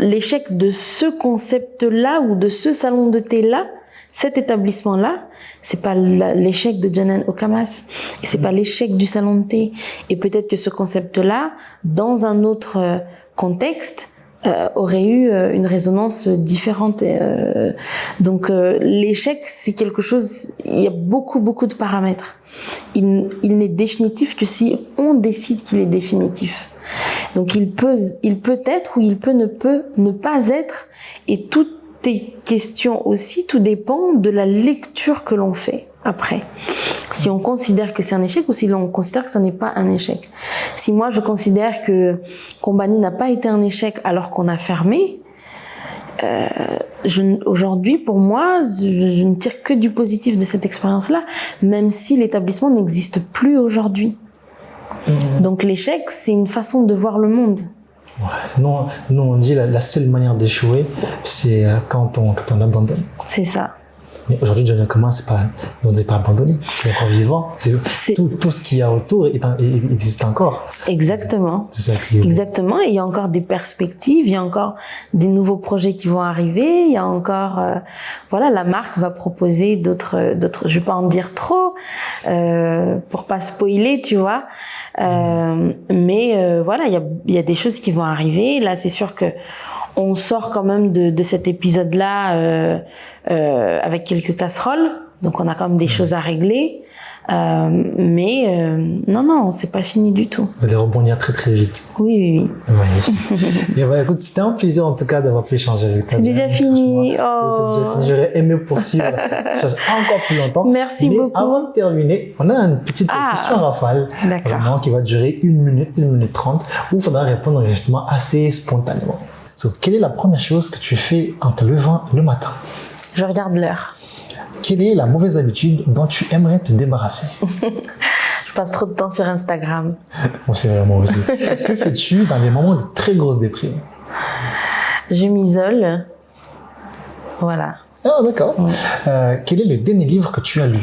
l'échec de ce concept-là ou de ce salon de thé-là, cet établissement-là. C'est pas l'échec de Jen Okamas et c'est pas l'échec du salon de thé. Et peut-être que ce concept-là, dans un autre contexte, aurait eu une résonance différente. Donc l'échec, c'est quelque chose, il y a beaucoup de paramètres. Il n'est définitif que si on décide qu'il est définitif. Donc il peut être ou il peut ne pas être, et toutes est question aussi, tout dépend de la lecture que l'on fait après. Si on considère que c'est un échec ou si l'on considère que ça n'est pas un échec. Si moi je considère que Combani n'a pas été un échec alors qu'on a fermé, aujourd'hui pour moi je ne tire que du positif de cette expérience-là, même si l'établissement n'existe plus aujourd'hui. Donc l'échec, c'est une façon de voir le monde. Ouais. Nous on dit la seule manière d'échouer, c'est quand on abandonne. C'est ça. Mais aujourd'hui, Jen Okamas, vous n'avez pas abandonné, c'est encore vivant. Tout ce qu'il y a autour existe encore. Exactement. C'est ça qui est... Exactement. Et il y a encore des perspectives, il y a encore des nouveaux projets qui vont arriver, il y a encore, voilà, la marque va proposer d'autres, je vais pas en dire trop, pour pas spoiler, tu vois. Mais voilà, il y a des choses qui vont arriver. Là, c'est sûr que on sort quand même de cet épisode-là avec quelques casseroles, donc on a quand même des choses à régler. Non, c'est pas fini du tout. Vous allez rebondir très très vite. Oui. Magnifique. Et écoute, c'était un plaisir en tout cas d'avoir pu échanger avec toi. C'est déjà fini. C'est déjà fini. J'aurais aimé poursuivre encore plus longtemps. Merci beaucoup. Avant de terminer, on a une petite question rafale. Vraiment, qui va durer 1 minute, 1 minute 30, où il faudra répondre justement assez spontanément. Quelle est la première chose que tu fais en te levant le matin? Je regarde l'heure. Quelle est la mauvaise habitude dont tu aimerais te débarrasser? Je passe trop de temps sur Instagram. Bon, c'est vraiment aussi. Que fais-tu dans les moments de très grosse déprime? Je m'isole. Voilà. Ah, d'accord. Quel est le dernier livre que tu as lu?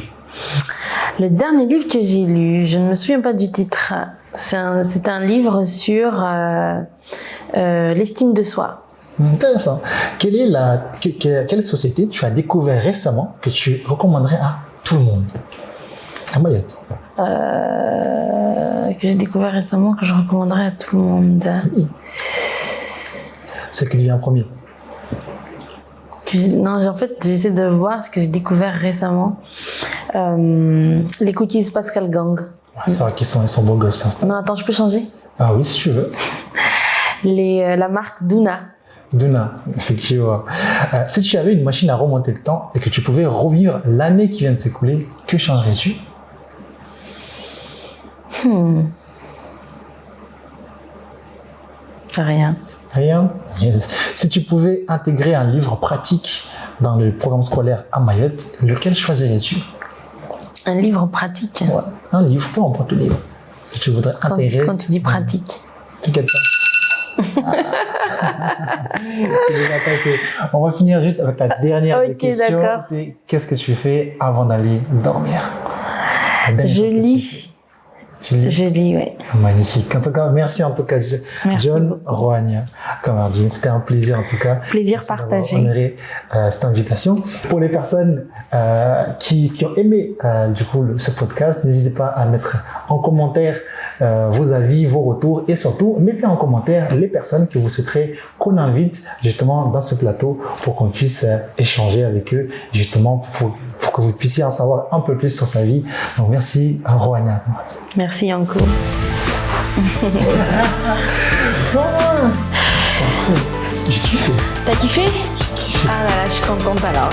Le dernier livre que j'ai lu, je ne me souviens pas du titre. C'est un livre sur l'estime de soi. Intéressant. Quelle société tu as découvert récemment que tu recommanderais à tout le monde? À Mayotte. Que j'ai découvert récemment, que je recommanderais à tout le monde. Oui. Celle qui devient en premier. Non, en fait, j'essaie de voir ce que j'ai découvert récemment. Les cookies Pascal Gang. Ouais, c'est vrai qu'ils sont beaux gosses. Hein, non, attends, je peux changer? Ah oui, si tu veux. La marque Duna. Duna, effectivement. Si tu avais une machine à remonter le temps et que tu pouvais revivre l'année qui vient de s'écouler, que changerais-tu? Rien. Rien? Yes. Si tu pouvais intégrer un livre pratique dans le programme scolaire à Mayotte, lequel choisirais-tu? Un livre pratique? Ouais, un livre, peu importe le livre que tu voudrais intégrer. Quand tu dis pratique? T'inquiète pas. On va finir juste avec la dernière des questions. C'est qu'est-ce que tu fais avant d'aller dormir? Je lis. Je lis, oui. Magnifique. En tout cas, merci en tout cas, John Roagna Kamardine. C'était un plaisir en tout cas. Plaisir partagé. Honoré cette invitation. Pour les personnes qui ont aimé du coup ce podcast, n'hésitez pas à mettre en commentaire vos avis, vos retours et surtout mettez en commentaire les personnes que vous souhaiterez qu'on invite justement dans ce plateau pour qu'on puisse échanger avec eux justement pour que vous puissiez en savoir un peu plus sur sa vie. Donc merci Roagna. Merci Yanko. J'ai kiffé. T'as kiffé? J'ai kiffé. Ah là là, je suis contente alors.